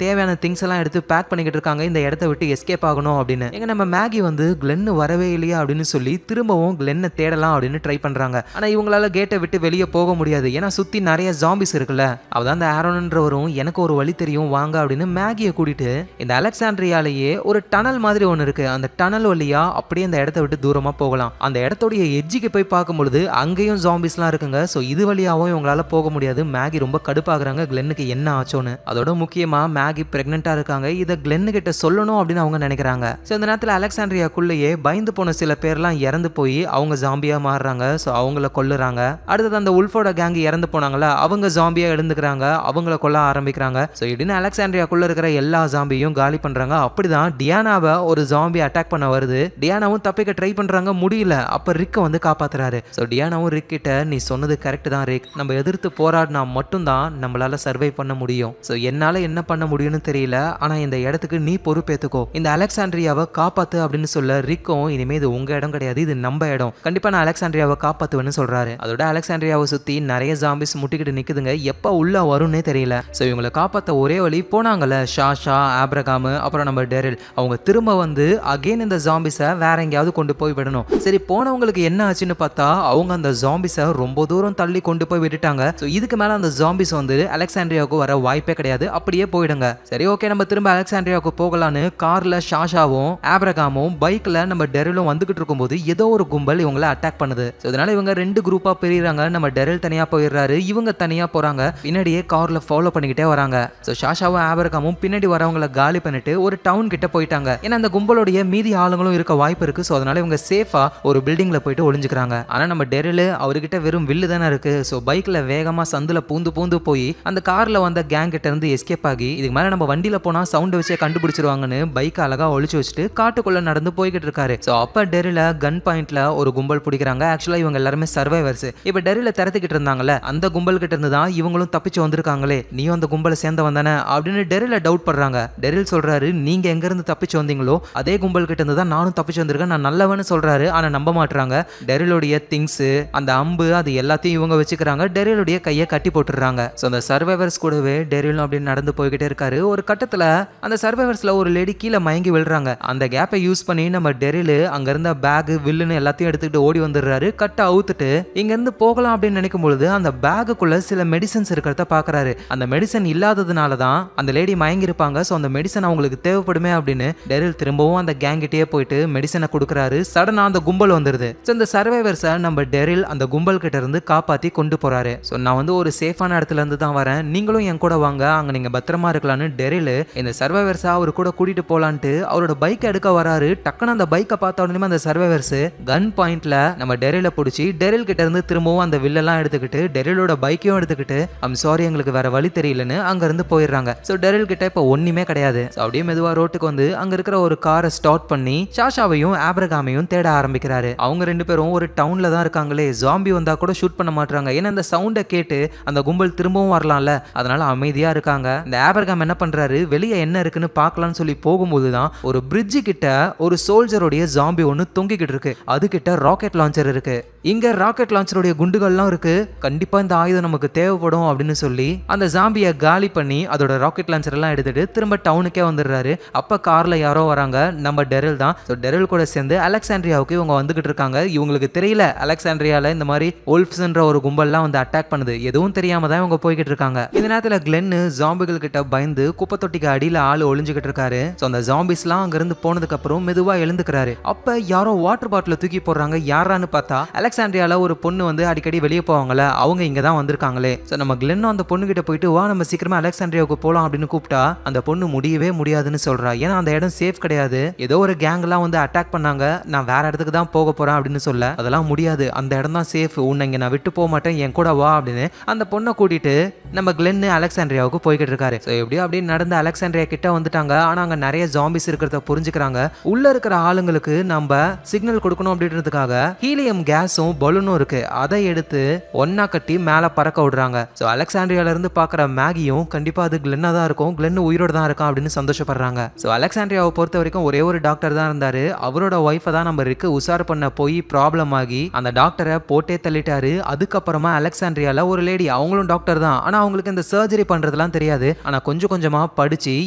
தேவையான திங்ஸ் எல்லாம் எடுத்து பேக் பண்ணிக்கிட்டு இருக்காங்க, இந்த இடத்த விட்டு எஸ்கேப் ஆகணும் அப்படின்னு. எங்க நம்ம மேகி வந்து கிளென் வரவே இல்லையா அப்படின்னு சொல்லி திரும்பவும் கிளென்னை தேடலாம் அப்படின்னு ட்ரை பண்றாங்க. ஆனா இவங்களால கேட்டை விட்டு வெளியே போக முடியாது, ஏன்னா சுத்தி நிறைய ஜாம்பிஸ் இருக்குல்ல. அவதான் அந்த ஆரோன்ன்றவரும் எனக்கு ஒரு வழி தெரியும் வாங்க அப்படின்னு மேகியை கூட்டிட்டு இந்த அலெக்சாண்ட்ரியாலேயே ஒரு டனல் மாதிரி ஒன்று இருக்கு, அந்த டனல் வழியா அப்படியே அந்த இடத்த விட்டு தூரமா போகலாம். அந்த இடத்துடைய எட்ஜுக்கு போய் பார்க்கும்பொழுது அங்கேயும் ஜாம்பிஸ்லாம் இருக்குங்க. ஸோ இது வழியாவும் இவங்களால போக முடியாது. மேகி ரொம்ப கடுப்பாகிறாங்க, கிளென்னுக்கு என்ன ஆச்சோன்னு. அதோட முக்கியமா மேகி பிரெக்னெண்டா இருக்காங்க, இதை கிளென்னு கிட்ட சொல்லணும் அப்படின்னு அவங்க நினைக்கிறாங்க. ஸோ இந்த நேரத்தில் அலெக்சாண்ட்ரியாக்குள்ளேயே பயந்து போன சில பேர்லாம் இறந்து போய் அவங்க ஜாம்பியா மாறுறாங்க. ஸோ அவங்கள கொல்லுறாங்க. அடுத்தது அந்த உல்ஃபோட கேங் இறந்து போனாங்களா, அவங்க ஜாம்பியா எழுந்துக்கிறாங்க, அவங்கள கொல்ல ஆரம்பிக்கிறாங்க. ஸோ இப்படின்னு அலெக்சாண்ட்ரியாக்குள்ள இருக்கிற எல்லா ஜாம்பியும் காலி பண்றாங்க. அப்படிதான் டியானாவை ஒரு ஜாம்பி அட்டாக் பண்ண வருது. டியானாவும் தப்பிக்க ட்ரை பண்றாங்க, முடியல. அப்ப ரிக்க வந்து காப்பாத்துறாரு. ஸோ டியானாவும் ரிக் கிட்ட, நீ சொன்னது கரெக்ட் தான் ரிக், நம்ம எதிர்த்து போராடினா மட்டும்தான் நம்மளால சர்வை பண்ண முடியும். ஸோ என்னால என்ன பண்ண முடியும்னு தெரியல, ஆனா இந்த இடத்துக்கு நீ பொறுப்பேத்துக்கோ, இந்த அலெக்சாண்ட்ரியாவை காப்பாத்து அப்படின்னு சொல்ல ரிக்கும், இனிமே இது உங்க இடம் கிடையாது, இது நம்ம இடம், கண்டிப்பா நான் அலெக்சாண்ட்ரியாவை காப்பாத்துவேன்னு சொல்றாரு. அதோட அலெக்சாண்ட்ரியாவை சுத்தி நிறைய ஜாம்பிஸ் முட்டிக்கிட்டு நிக்குதுங்க, எப்ப உள்ள வரும்னே தெரியல. ஸோ இவங்களை காப்பாத்த ஒரே வழி, போனாங்கல்ல ஷாஷா, ஆப்ரகாம், அப்புறம் நம்ம டெரில், அவங்க திரும்ப வந்து அகைன் இந்த ஜாம்பிஸை வேற எங்கேயாவது கொண்டு போய் விடணும். சரி, போனவங்களுக்கு என்ன ஆச்சுன்னு பார்த்தா அவங்க அந்த ஜாம்பிஸை ரொம்ப தூரம் தள்ளி கொண்டு போய் விட்டுட்டாங்க. ஸோ இதுக்கு மேல அந்த ஜாம்பிஸ் வந்து அலெக்சாண்ட்ரியாவுக்கு வர வாய்ப்பே கிடையாது, அப்படியே போயிடுங்க. சரி ஓகே, நம்ம திரும்ப அலெக்சாண்ட்ரியாவுக்கு போகலான்னு கார்ல ஷாஷாவும் ஆப்ரகாமும் பைக்ல நம்ம டெரிலும் வந்துகிட்டு இருக்கும்போது ஏதோ ஒரு கும்பல் இவங்களை அட்டாக் பண்ணுது. ஸோ இதனால இவங்க ரெண்டு குரூப்பா பிரிறாங்க. நம்ம டெரில் தனியா போயிடுறாரு, இவங்க தனியா போறாங்க. பின்னாடியே கார்ல ஃபாலோ பண்ணிக்கிட்டே வராங்க. ஸோ ஷாஷாவும் ஆப்ரகாமும் பின்னாடி வரவங்களை காலி பண்ணிட்டு ஒரு டவுன் கிட்ட போயிட்டாங்க. ஏன்னா அந்த கும்பலுடைய மீதி ஆளுங்களும் இருக்க வாய்ப்பு இருக்கு. ஸோ அதனால இவங்க சேஃபா ஒரு பில்டிங்ல போயிட்டு ஒளிஞ்சுக்கிறாங்க. ஆனா நம்ம டெரில் அவர்கிட்ட வெறும் வில்லு தானே இருக்கு. ஸோ பைக்ல வேகமா சந்துல பூந்து போய் அந்த கார்ல வந்த கேங் கிட்ட இருந்து எஸ்கேப் ஆகி, இதுக்கு மேல நம்ம வண்டியில போனா சவுண்ட் வச்சே கண்டுபிடிச்சிருவாங்கன்னு பைக் அழகா ஒளிச்சு வச்சுட்டு காட்டுக்குள்ள நடந்து போய்கிட்டு இருக்காரு. ஸோ அப்ப டெரில கன் பாயிண்ட்ல ஒரு கும்பல் பிடிக்கிறாங்க. ஆக்சுவலா இவங்க எல்லாருமே சர்வைவர்ஸ். இப்ப டெரில திறத்திக்கிட்டு இருந்தாங்கல்ல, அந்த கும்பல் கிட்ட இருந்து தான் இவங்களும் தப்பிச்சு வந்திருக்காங்களே, நீயும் அந்த கும்பலை சேர்ந்தவன் தானே அப்படின்னு டெரில டவுட் பண்றாங்க. டெரில் சொல்றாரு, நீங்க எங்க இருந்து தப்பிச்சு வந்தீங்களோ அதே கும்பல் கிட்ட இருந்து தான் நானும் தப்பிச்சு வந்திருக்கேன், நான் நல்லவன்னு சொல்றாரு. ஆனா நம்ப மாட்டாங்க. டெரிலுடைய திங்ஸ், அந்த அம்பு, அது எல்லாத்தையும் இவங்க வச்சுக்கிறாங்க. டெரிலுடைய கையை கட்டி போட்டுறாங்க. ஸோ அந்த சர்வைவர்ஸ் கூடவே டெரிலும் அப்படின்னு நடந்து போய்கிட்டே இருக்காரு. ஒரு கட்டத்துல அந்த சர்வைவர்ஸ்ல ஒரு லேடி கீழே மயங்கி விழுறாங்க. அந்த கேப்பை யூஸ் பண்ணி நம்ம டெரில் அங்க இருந்த பேக், வில்லுன்னு எல்லாத்தையும் எடுத்துக்கிட்டு ஓடி வந்துடுறாரு. கட்டை அவுத்துட்டு இங்க இருந்து போகலாம் அப்படின்னு நினைக்கும் பொழுது அந்த பேக்குள்ள சில மெடிசன்ஸ் இருக்கிறத பாக்குறாரு. அந்த மெடிசன் இல்லாததுனால தான் அந்த லேடி மயங்கி இருப்பாங்க. ஸோ அந்த மெடிசன் அவங்களுக்கு தேவைப்படுமே அப்படின்னு டெரில் திரும்பவும் அந்த கேங் கிட்டே போயிட்டு மெடிசனை கொடுக்குறாரு. சடனா அந்த கும்பல் வந்துருது. ஸோ இந்த சர்வைவர்ஸை நம்ம டெரில் அந்த கும்பல் கிட்ட இருந்து காப்பாத்தி கொண்டு போறாரு. ஸோ நான் வந்து ஒரு சேஃபான இடத்துல இருந்து தான் வரேன், நீங்களும் என் கூட வாங்க, அங்க நீங்க பத்திரமா இருக்கலாம்னு டெரில் இந்த சர்வைவர்ஸா அவரு கூட கூட்டிட்டு போலான்ட்டு அவரோட பைக் எடுக்க வராரு. டக்குன்னு அந்த பைக்கை பார்த்த உடனே அந்த சர்வைவர்ஸ் கன் பாயிண்ட்ல நம்ம டெரில பிடிச்சி டெரில் கிட்ட இருந்து திரும்பவும் அந்த வில்லெல்லாம் எடுத்துக்கிட்டு டெரிலோட பைக்கையும் எடுத்துக்கிட்டு ஐம் சாரி எங்களுக்கு வேற வழி தெரியலன்னு அங்க இருந்து போயிடுறாங்க. ஸோ டெரில் கிட்ட இப்போ ஒண்ணுமே கிடையாது. அப்படியே மெதுவா ரோட்டுக்கு வந்து அங்க இருக்கிற ஒரு காரை ஸ்டாப் ஸ்டார்ட் பண்ணி சாஷாவையும் ஆப்ரகாமையும் தேட ஆரம்பிக்கிறாரு. அவங்க ரெண்டு பேரும் ஒரு டவுன்ல தான் இருக்காங்களே, ஜாம்பி வந்தா கூட ஷூட் பண்ண மாட்டாங்க. ஏன்னா அந்த சவுண்டை கேட்டு அந்த கும்பல் திரும்பவும் வரலாம்ல, அதனால அமைதியா இருக்காங்க. இந்த ஆப்ரகாம் என்ன பண்றாரு, வெளியே என்ன இருக்குன்னு பார்க்கலாம்னு சொல்லி போகும்போதுதான் ஒரு பிரிட்ஜ் கிட்ட ஒரு சோல்ஜருடைய ஜாம்பி ஒன்னு தொங்கிக்கிட்டு இருக்கு. அது கிட்ட ராக்கெட் லான்ச்சர் இருக்கு. இங்க ராக்கெட் லான்ச்சருடைய குண்டுகள்லாம் இருக்கு, கண்டிப்பா இந்த ஆயுதம் நமக்கு தேவைப்படும் அப்படின்னு சொல்லி அந்த ஜாம்பியை காலி பண்ணி அதோட ராக்கெட் லான்ச்சர் எல்லாம் எடுத்துட்டு திரும்ப டவுனுக்கே வந்துடுறாரு. அப்ப கார்ல யாரோ வராங்க, நம்ம டெரில் தான். டெரில் கூட சேர்ந்து அலெக்சாண்ட்ரியாவுக்கு இவங்க வந்துகிட்டு இருக்காங்க. இவங்களுக்கு தெரியல அலெக்சாண்ட்ரியால இந்த மாதிரி ஒல்ஃப்ஸ்ன்ற ஒரு கும்பல்லாம் வந்து அட்டாக் பண்ணுது, எதுவும் தெரியாம தான் இவங்க போய்கிட்டு இருக்காங்க. இந்த நேரத்துல கிளென்னு ஜாம்பிகள் கிட்ட பயந்து குப்பை தொட்டிக்கு அடியில ஆளு ஒளிஞ்சுக்கிட்டு இருக்காரு. அந்த ஜாம்பிஸ்லாம் அங்க இருந்து போனதுக்கு அப்புறம் மெதுவா எழுந்துக்கிறாரு. அப்ப யாரோ வாட்டர் பாட்டில தூக்கி போடுறாங்க. யாரான்னு பார்த்தா அலெக்சாண்ட்ரியால ஒரு பொண்ணு வந்து அடிக்கடி வெளியே போவாங்கல்ல, அவங்க இங்க தான் வந்திருக்காங்களே. நம்ம கிளென்னும் அந்த பொண்ணு கிட்ட போயிட்டு வா நம்ம சீக்கிரமா அலெக்சாண்ட்ரியாவுக்கு போலாம் அப்படின்னு கூப்பிட்டா அந்த பொண்ணு முடியவே முடியாதுன்னு சொல்றா. ஏன்னா அந்த இடம் சேஃப் கிடையாது, ஏதோ ஒரு கேங் எல்லாம் வந்து அட்டாக் பண்ணாங்க, நான் வேற இடத்துக்கு தான் போக போறேன் அப்படின்னு சொல்ல. அதெல்லாம் முடியாது, அந்த இடம் தான் சேஃப், உன்னை இங்க நான் விட்டு போக மாட்டேன், என் கூட வா அப்படின்னு அந்த பொண்ணை கூட்டிட்டு நம்ம கிளென்னு அலெக்சாண்ட்ரியாவுக்கு போய்கிட்டு இருக்காரு. எப்படியோ அப்படி நடந்து அலெக்சாண்ட்ரியா கிட்ட வந்துட்டாங்க. ஆனா அங்க நிறைய ஜாம்பிஸ் இருக்கிறத புரிஞ்சுக்கிறாங்க. உள்ள இருக்கிற ஆளுங்களுக்கு நம்ம சிக்னல் கொடுக்கணும் அப்படின்றதுக்காக ஹீலியம் கேஸும் பலூனும் இருக்கு, அதை எடுத்து ஒன்னா கட்டி மேல பறக்க விடுறாங்க. அலெக்சாண்ட்ரியால இருந்து பாக்குற மேகியும் கண்டிப்பா அது கிளென்னா தான் இருக்கும், கிளென்னு உயிரோட தான் இருக்கான் அப்படின்னு சந்தோஷப்படுறாங்க. அலெக்சாண்ட்ரியாவை பொறுத்த வரைக்கும் ஒரே ஒரு டாக்டர் தான் இருந்தாரு. அவரோட ஒய்ஃபை தான் நம்ம ரிக்கு உசார் பண்ண போய் ப்ராப்ளம் ஆகி அந்த டாக்டரை போட்டே தள்ளிட்டாரு. அதுக்கப்புறமா அலெக்சாண்ட்ரியால ஒரு லேடி, அவங்களும் டாக்டர் தான், ஆனா அவங்களுக்கு இந்த சர்ஜரி பண்றதுலாம் தெரியாது. ஆனா கொஞ்சம் கொஞ்சமா படிச்சு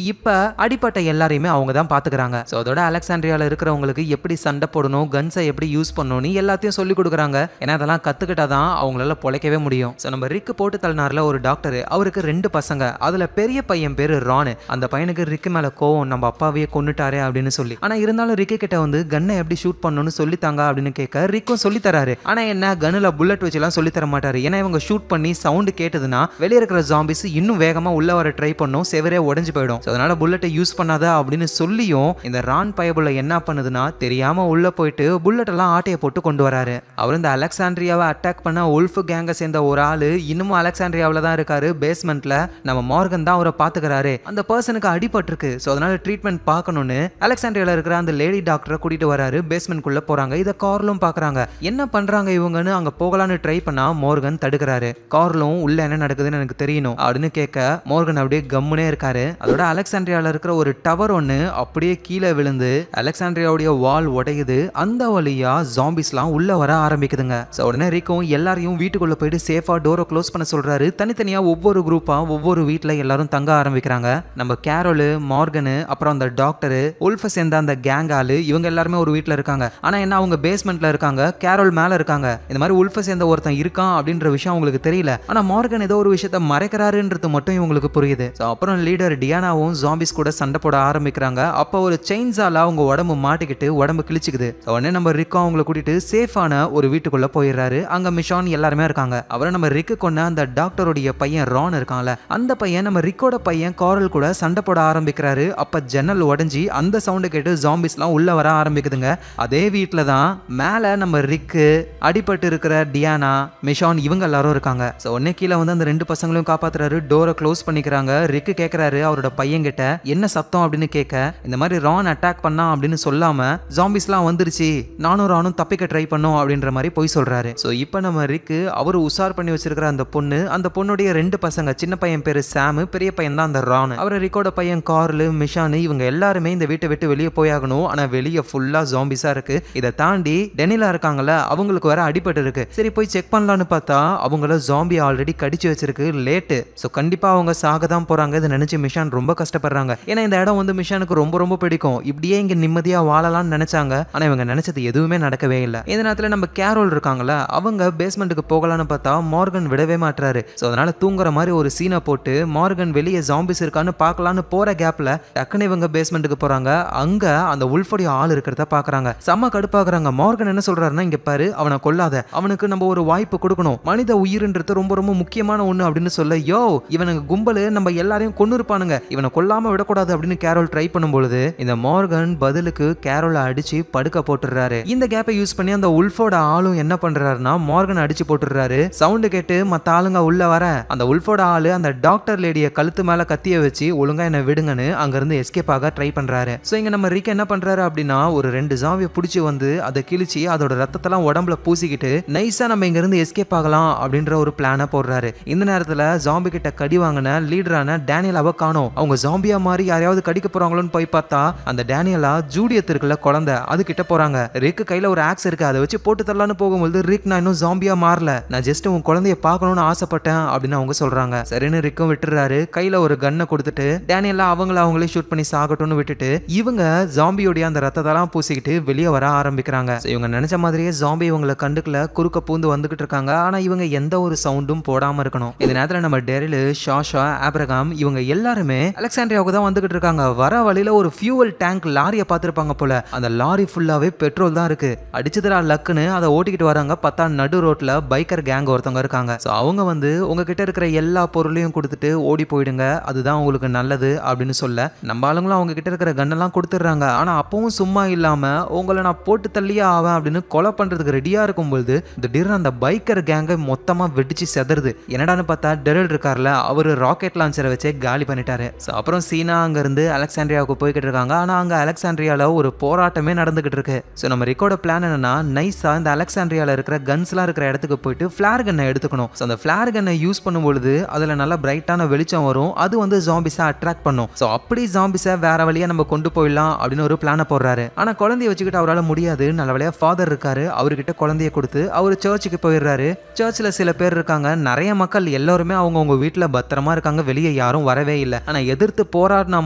இப்ப அடிப்பட்ட எல்லாரையுமே அவங்க தான் பாத்துக்கிறாங்க. அதோட அலெக்சாண்ட்ரியால இருக்கிறவங்களுக்கு எப்படி சண்டை போடணும், கன்ஸை எப்படி யூஸ் பண்ணணும் எல்லாத்தையும் சொல்லி கொடுக்குறாங்க. ஏன்னா அதெல்லாம் கத்துக்கிட்டாதான் அவங்களால பொழைக்கவே முடியும். நம்ம ரிக்கு போட்டு தள்ளினார்ல ஒரு டாக்டர், அவருக்கு 2 பசங்க. அதுல பெரிய பையன் பேரு ரானு. அந்த பையனுக்கு ரிக்கு மேல கோவம், நம்ம அப்பாவையே கொன்னுட்டாரே அப்படின்னு சொல்லி. ஆனா இருந்தாலும் ரிக்கு கிட்ட வந்து கன்னை எப்படி ஷூட் பண்ணணும்னு சொல்லித்தாங்க அப்படின்னு கேட்க ரிக்கும் சொல்லி தராரு. ஆனா என்ன, கன்னுல புல்லட் வச்சு எல்லாம் சொல்லி தர மாட்டாரு. ஏன்னா இவங்க ஷூட் பண்ணி சவுண்ட் கேட்டதுன்னா வெளியே இருக்கிற ஜாம்பிஸ் இன்னும் வேகமா உள்ள வர ட்ரை பண்ணும், செவரே உடைஞ்சு போயிடும். அதனால புல்லட்டை யூஸ் பண்ணாத அப்படின்னு சொல்லியும் இந்த ரான் பயபுல என்ன பண்ணுதுன்னா தெரியாம உள்ள போயிட்டு புல்லட் எல்லாம் ஆட்டையை போட்டு கொண்டு வராரு. அவர் இந்த அலெக்சாண்ட்ரியாவை அட்டாக் பண்ண உல்ஃப் கேங்க சேர்ந்த ஒரு ஆளு இன்னமும் அலெக்சாண்ட்ரியாவில் தான் இருக்காரு பேஸ்மெண்ட்ல. நம்ம மார்கன் தான் அவரை பாத்துக்கிறாரு. அந்த பர்சனுக்கு அடிபட்டிருக்கு, அதனால ட்ரீட்மெண்ட் பார்க்கணும்னு அலெக்சாண்ட்ரியால இருக்கிற அந்த லேடி டாக்டரை கூட்டிட்டு வராரு. பேஸ்மெண்ட் குள்ள போறாங்க. இதை கார்லும் பாக்குறாங்க. என்ன பண்றாங்க இவங்கன்னு அங்க போகலான்னு ட்ரை பண்ணா மார்கன் தடுக்கிறாரு. கார்லும் உள்ள என்ன நடக்குதுன்னு எனக்கு தெரியணும் அப்படின்னு கேட்க மார்கன் அப்படியே கம்முனே இருக்காரு. அதோட அலெக்சாண்ட்ரியால இருக்கிற ஒரு டவர் ஒன்னு அப்படியே கீழே விழுந்து அலெக்சாண்ட்ரியாவுடைய வால் உடையுது. அந்த வழியா ஜாம்பிஸ்லாம் உள்ள வர ஆரம்பிக்குதுங்க. உடனே ரிக்கும் எல்லாரையும் வீட்டுக்குள்ள போயிட்டு சேஃபா டோரை க்ளோஸ் பண்ண சொல்றாரு. தனித்தனியா ஒவ்வொரு குரூப்பா ஒவ்வொரு வீட்டுல எல்லாரும் தங்க ஆரம்பிக்கிறாங்க. நம்ம கேரோலு, மார்கனு, அப்புறம் அந்த டாக்டர், உல்ஃபை சேர்ந்த அந்த கேங் ஆளு, இவங்க எல்லாருமே ஒரு வீட்டுல இருக்காங்க. ஆனா என்ன, அவங்க பேஸ்மெண்ட்ல இருக்காங்க, கேரோல் மேல இருக்காங்க. இந்த மாதிரி உல்ஃபை சேர்ந்த ஒருத்தன் இருக்கான் அப்படின்ற விஷயம் அவங்களுக்கு தெரியல. ஆனா மார்கன் ஏதோ ஒரு விஷயத்த மறைக்கிறாருன்றது மட்டும் இவங்களுக்கு புரியுது. அப்புறம் லீடர் டியானாவும் ஜாம்பிஸ் கூட சண்டை போட ஆரம்பிக்கிறாங்க. அப்ப ஒரு செயின்ஸால அவங்க உடம்பு மாட்டிக்கிட்டு உடம்பு கிழிச்சுக்குது. உடனே நம்ம ரிக்கும் அவங்களை கூட்டிட்டு சேஃபான ஒரு வீட்டுக்குள்ள போயிடுறாரு. அங்க மிஷான் எல்லாருமே இருக்காங்க. அவரை நம்ம ரிக்கு கொண்ட அந்த டாக்டருடைய பையன் ரான் இருக்கான்ல, அந்த பையன் நம்ம ரிக்கோட பையன் காரல் கூட சண்டை போட ஆரம்பிக்கிறாரு. அப்ப ஜன்னல் உடைஞ்சி அந்த சவுண்ட் கேட்டு ஜாம்பிஸ்லாம் உள்ள வர ஆரம்பிக்குதுங்க. அதே வீட்டுல தான் மேல நம்ம ரிக்கு, அடிபட்டு இருக்கிற டியானா, மிஷான் இவங்க எல்லாரும் இருக்காங்க. உடனே கீழே வந்து அந்த 2 பசங்களையும் காப்பாத்துறாரு. டோரை க்ளோஸ் பண்ணிக்கிறாங்க. ரிக்கு கேட்கிறாரு அவரோட பையன் கிட்ட என்ன சத்தம் அப்படின்னு கேட்க, இந்த மாதிரி ரான் அட்டாக் பண்ணா அப்படின்னு சொல்லாம ஜாம்பிஸ்லாம் வந்துருச்சு, நானும் ரானும் தப்பிக்க ட்ரை பண்ணோம் அப்படின்ற மாதிரி போய் சொல்றாரு. இப்போ நம்ம ரிக்கு அவரு உசார் பண்ணி வச்சிருக்கிற அந்த பொண்ணு, அந்த பொண்ணுடைய 2 பசங்க, சின்ன பையன் பேரு சாம், பெரிய பையன் தான் அந்த ரான். அவரை ரிக்கோட பையன் கார்லு, மிஷானு இவங்க எல்லாருமே இந்த வீட்டை விட்டு வெளியே போயாகணும். ஆனா வெளியே ஃபுல்லா ஜாம்பிஸா இருக்கு. இதை தாண்டி டெனிலா இருக்காங்கல்ல, அவங்களுக்கு வேற அடிபட்டு இருக்கு. சரி போய் செக் பண்ணலான்னு பார்த்தா அவங்கள ஜாம்பி ஆல்ரெடி கடிச்சு வச்சிருக்கு. லேட்டு. கண்டிப்பா அவங்க சாக தான் போறாங்க. இதை நினைச்சு மிஷான் ரொம்ப கஷ்டப்படுறாங்க. ஏன்னா இந்த இடம் வந்து மிஷானுக்கு ரொம்ப ரொம்ப பிடிக்கும். இப்படியே இங்க நிம்மதியா வாழலாம்னு நினைச்சாங்க. ஆனா இவங்க நினைச்சது எதுவுமே நடக்கவே இல்லை. இந்த நேரத்துல நம்ம கேரோல் இருக்காங்கல்ல, அவங்க பேஸ்மெண்ட்டுக்கு போகலான்னு பார்த்தா மார்கன் விடவே மாட்டாரு. அதனால தூங்குற மாதிரி ஒரு சீனை போட்டு மார்கன் வெளியே ஜாம்பிஸ் இருக்கான்னு பார்க்கலான்னு போற கேப்ல டக்குன்னு இவங்க பேஸ்மெண்ட்டுக்கு போறாங்க. அங்க அந்த உல்ஃபோடைய ஆள் இருக்கிறத பாக்குறாங்க. செம்ம கடுப்பாக்குறாங்க. மார்கன் என்ன சொல்றாருன்னா, இங்க பாரு, அவனை கொல்லாத, அவனுக்கு நம்ம ஒரு வாய்ப்பு கொடுக்கணும், மனித உயிர்ன்றது ரொம்ப ரொம்ப முக்கியமான ஒண்ணு அப்படின்னு சொல்ல, யோ இவனுக்கு கும்பலு நம்ம எல்லாரையும் கொன்னு இருப்பானுங்க, இவனை கொல்லாம விடக்கூடாது அப்படின்னு கேரோல் ட்ரை பண்ணும்பொழுது இந்த மார்கன் பதிலுக்கு கேரோலை அடிச்சு படுக்க போட்டுறாரு. இந்த கேப்பை யூஸ் பண்ணி அந்த உல்ஃபோட ஆளும் என்ன பண்றாருன்னா மார்கன் அடிச்சு போட்டுறாரு. சவுண்ட் கேட்டு மத்த ஆளுங்க உள்ள வர அந்த உல்ஃபோட ஆளு அந்த டாக்டர் லேடிய கழுத்து மேல கத்திய வச்சு ஒழுங்கா என்ன விடுங்கன்னு அங்க இருந்து எஸ்கேப் ஆக ட்ரை பண்றாரு. இங்க நம்ம ரிக் என்ன பண்றாரு அப்படின்னா ஒரு 2 ஜாம்பியை பிடிச்சி வந்து அதை கிழிச்சு அதோட ரத்தத்தெல்லாம் உடம்புல பூசிக்கிட்டு நைஸா நம்ம இங்க இருந்து எஸ்கேப் ஆகலாம் அப்படின்ற ஒரு பிளான போடுறாரு. இந்த நேரத்துல ஜாம்பி கிட்ட கடி வாங்கின லீடரான டேனியலாவை காணோம். அவங்க ஜாம்பியா மாதிரி யாரையாவது கடிக்க போறாங்களோன்னு போய் பார்த்தா அந்த டேனியலா ஜூடியத் இருக்குல்ல குழந்தை அது கிட்ட போறாங்க. ரிக் கையில ஒரு ஆக்ஸ் இருக்கு, அதை வச்சு போட்டு தரலான்னு போகும்போது ரிக் நான் இன்னும் ஜாம்பியா மாறல, நான் ஜஸ்ட் உன் குழந்தைய பார்க்கணும்னு ஆசைப்பட்டேன் அப்படின்னு அவங்க சொல்றாங்க. சரின்னு ரிக்கும் விட்டுறாரு. கையில ஒரு கன்னை கொடுத்துட்டு டேனியலா அவங்களே ஷூட் பண்ணி சாகட்டும்னு விட்டுட்டு இவங்க ஜாம்பியோடைய அந்த ரத்தத்தெல்லாம் பூசிக்கிட்டு வெளியே வர ஆரம்பிக்கிறாங்க. இவங்க நினைச்ச மாதிரியே ஜாம்பி இவங்களை கண்டுக்கல குறுக்க பூந்து வந்துகிட்டு இருக்காங்க. ஆனா இவங்க எந்த ஒரு சவுண்டும் போடாம இருக்கணும். இந்த நேரத்துல நம்ம டெரில், ஷாஷா, ஆப்ரகாம் இவங்க எல்லாருமே அலெக்சாண்ட்ரியாவுக்கு தான் வந்துகிட்டு இருக்காங்க. வர வழியில ஒரு ஃபியூவல் டேங்க் லாரியை பார்த்திருப்பாங்க போல. அந்த லாரி ஃபுல்லாவே பெட்ரோல் தான் இருக்கு. அடிச்சதுல லக்குன்னு அதை ஓட்டிக்கிட்டு வராங்க. பார்த்தா நடு ரோட்ல பைக்கர் கேங் ஒருத்தவங்க இருக்காங்க. அவங்க வந்து உங்ககிட்ட இருக்கிற எல்லா பொருளையும் கொடுத்துட்டு ஓடி போயிடுங்க, அதுதான் உங்களுக்கு நல்லது அப்படின்னு சொல்ல நம்ம ஆளுங்களும் அவங்க கிட்ட இருக்கிற கன்னெல்லாம் கொடுத்துடுறாங்க. ஆனா அப்பவும் சும்மா இல்லாம உங்களை நான் போட்டு தள்ளியே ஆவேன் அப்படின்னு கொலை பண்றதுக்கு ரெடியா இருக்கும்போது திடீர்னு அந்த பைக்கர் கேங்கை மொத்தமா வெடிச்சு செதறுது. என்னடான்னு பார்த்தா டெரில் இருக்கார்ல, அவரு ராக்கெட் லான்ச்சரை வச்சே காலி பண்ணிட்டாரு. அப்புறம் சீனா அங்க இருந்து அலெக்சாண்ட்ரியாவுக்கு போய்கிட்டு இருக்காங்க. ஆனா அங்க அலெக்சாண்ட்ரியால ஒரு போராட்டமே நடந்துகிட்டு இருக்கு. நம்ம ரிக்கோட பிளான் என்னன்னா நைஸா இந்த அலெக்சாண்ட்ரியால இருக்கிற கன்ஸ்லாம் இருக்கிற இடத்துக்கு போயிட்டு ஃபிளேர் கன்னை எடுத்துக்கணும். அந்த ஃபிளேர் கன்னை யூஸ் பண்ணும்போது அதுல நல்ல பிரைட்டான வெளிச்சம் வரும், அது வந்து ஜாம்பிஸை அட்ராக்ட் பண்ணும். அப்படி ஜாம்பிஸை வேற வழியா நம்ம கொண்டு போயிடலாம் அப்படின்னு ஒரு பிளான போடுறாரு. ஆனா குழந்தைய வச்சுக்கிட்டு அவரால் முடியாது. நல்ல வழியா ஃபாதர் இருக்காரு, அவர்கிட்ட குழந்தைய கொடுத்து அவர் சர்ச்சுக்கு போயிடுறாரு. சர்ச்சில் சில பேர் இருக்காங்க, நிறைய மக்கள் எல்லாருமே அவங்கவுங்க வீட்டில் பத்திரமா இருக்காங்க, வெளியே யாரும் வரவே இல்லை. ஆனா எதிர்த்து போராடினா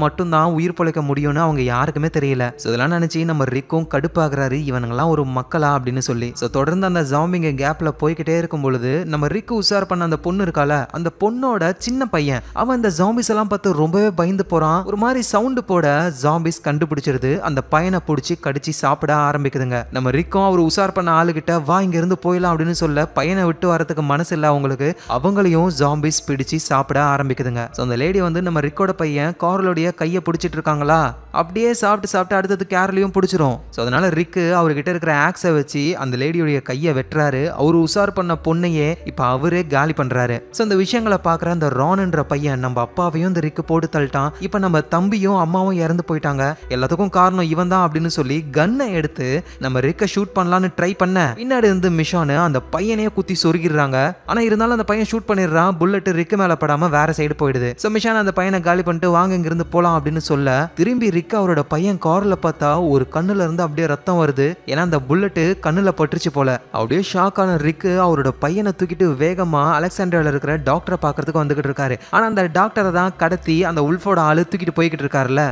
மட்டும்தான் உயிர் பொழைக்க முடியும்னு அவங்க யாருக்குமே தெரியல. இதெல்லாம் நினைச்சு நம்ம ரிக்கும் கடுப்பாகிறாரு, இவனுங்கெல்லாம் ஒரு மக்களா அப்படின்னு சொல்லி. தொடர்ந்து அந்த ஜாம்பிங்க கேப்ல போய்கிட்டே இருக்கும் பொழுது நம்ம ரிக்கு உஷார் பண்ண அந்த பொண்ணு இருக்கால, அந்த பொண்ணோட சின்ன பையன் அவன் இந்த ஜாம்பிஸ் எல்லாம் பார்த்து ரொம்பவே பயந்து போறான். ஒரு மாதிரி சவுண்டு போட ஜாம்பிஸ் கண்டுபிடிச்சிருது. அந்த பையனை பிடிச்சி கடிச்சு சாப்பிட ஆரம்பிக்குதுங்க. நம்ம ரிக்கும் அவர் உஷார் பண்ண ஆளுகிட்ட வா இங்க இருந்து போயிடலாம் அப்படின்னு சொல்ல பையனை விட்டு வரதுக்கு மனசு இல்ல அவங்களுக்கு. அவங்களையும் ஜாம்பிஸ் பிடிச்சு சாப்பிட ஆரம்பிக்குதுங்க. அந்த லேடி வந்து நம்ம ரிக்கோட பையன் கார்லோடைய கையை பிடிச்சிட்டு இருக்காங்களா, அப்படியே சாப்பிட்டு அடுத்தது கேர்லையும் பிடிச்சிரும். அதனால ரிக்கு அவர்கிட்ட இருக்கிற ஆக்ஸை வச்சு அந்த லேடியோடைய கையை வெட்டுறாரு. அவரு உஷார் பண்ண பொண்ணையே இப்ப அவரே காலி பண்றாரு. இந்த விஷயங்களை பாக்குற அந்த ரான்ன்ற பையன் நம்ம அப்பாவையும் இந்த ரிக்கு போட்டு தள்ளிட்டான், இப்ப நம்ம தம்பியும் அம்மாவும் இறந்து போயிட்டாங்க, எல்லாத்துக்கும் காரணம் இவன் தான் அப்படின்னு சொல்லி கன்னை எடுத்து நம்ம ரிக்க ஷூட் பண்ணலான்னு ட்ரை பண்ண பின்னாடி இருந்து மிஷானு அந்த பையனையே குத்தி சொருகிடுறாங்க. ஆனா இருந்தாலும் அந்த பையன் ஷூட் பண்ணிடுறான். புல்லட் ரிக்கு மேல படாம வேற சைடு போயிடுது. மிஷான் அந்த பையனை காலி பண்ணிட்டு வாங்க இங்க இருந்து போலாம் அப்படின்னு சொல்ல திரும்பி ரிக் அவரோட பையன் கார்ல பார்த்தா ஒரு கண்ணுல இருந்து அப்படியே ரத்தம் வருது. ஏன்னா அந்த புல்லட் கண்ணுல பட்டுருச்சு போல. அப்படியே ஷாக் ஆன ரிக்கு அவரோட பையனை தூக்கிட்டு வேகமா அலெக்சாண்ட்ரியால இருக்கிற டாக்டரை பாக்குறதுக்கு வந்துகிட்டு இருக்காரு. ஆனா அந்த டாக்டரை தான் கடத்தி அந்த உல்ஃபோட ஆளு தூக்கிட்டு போய்கிட்டு இருக்காருல்ல.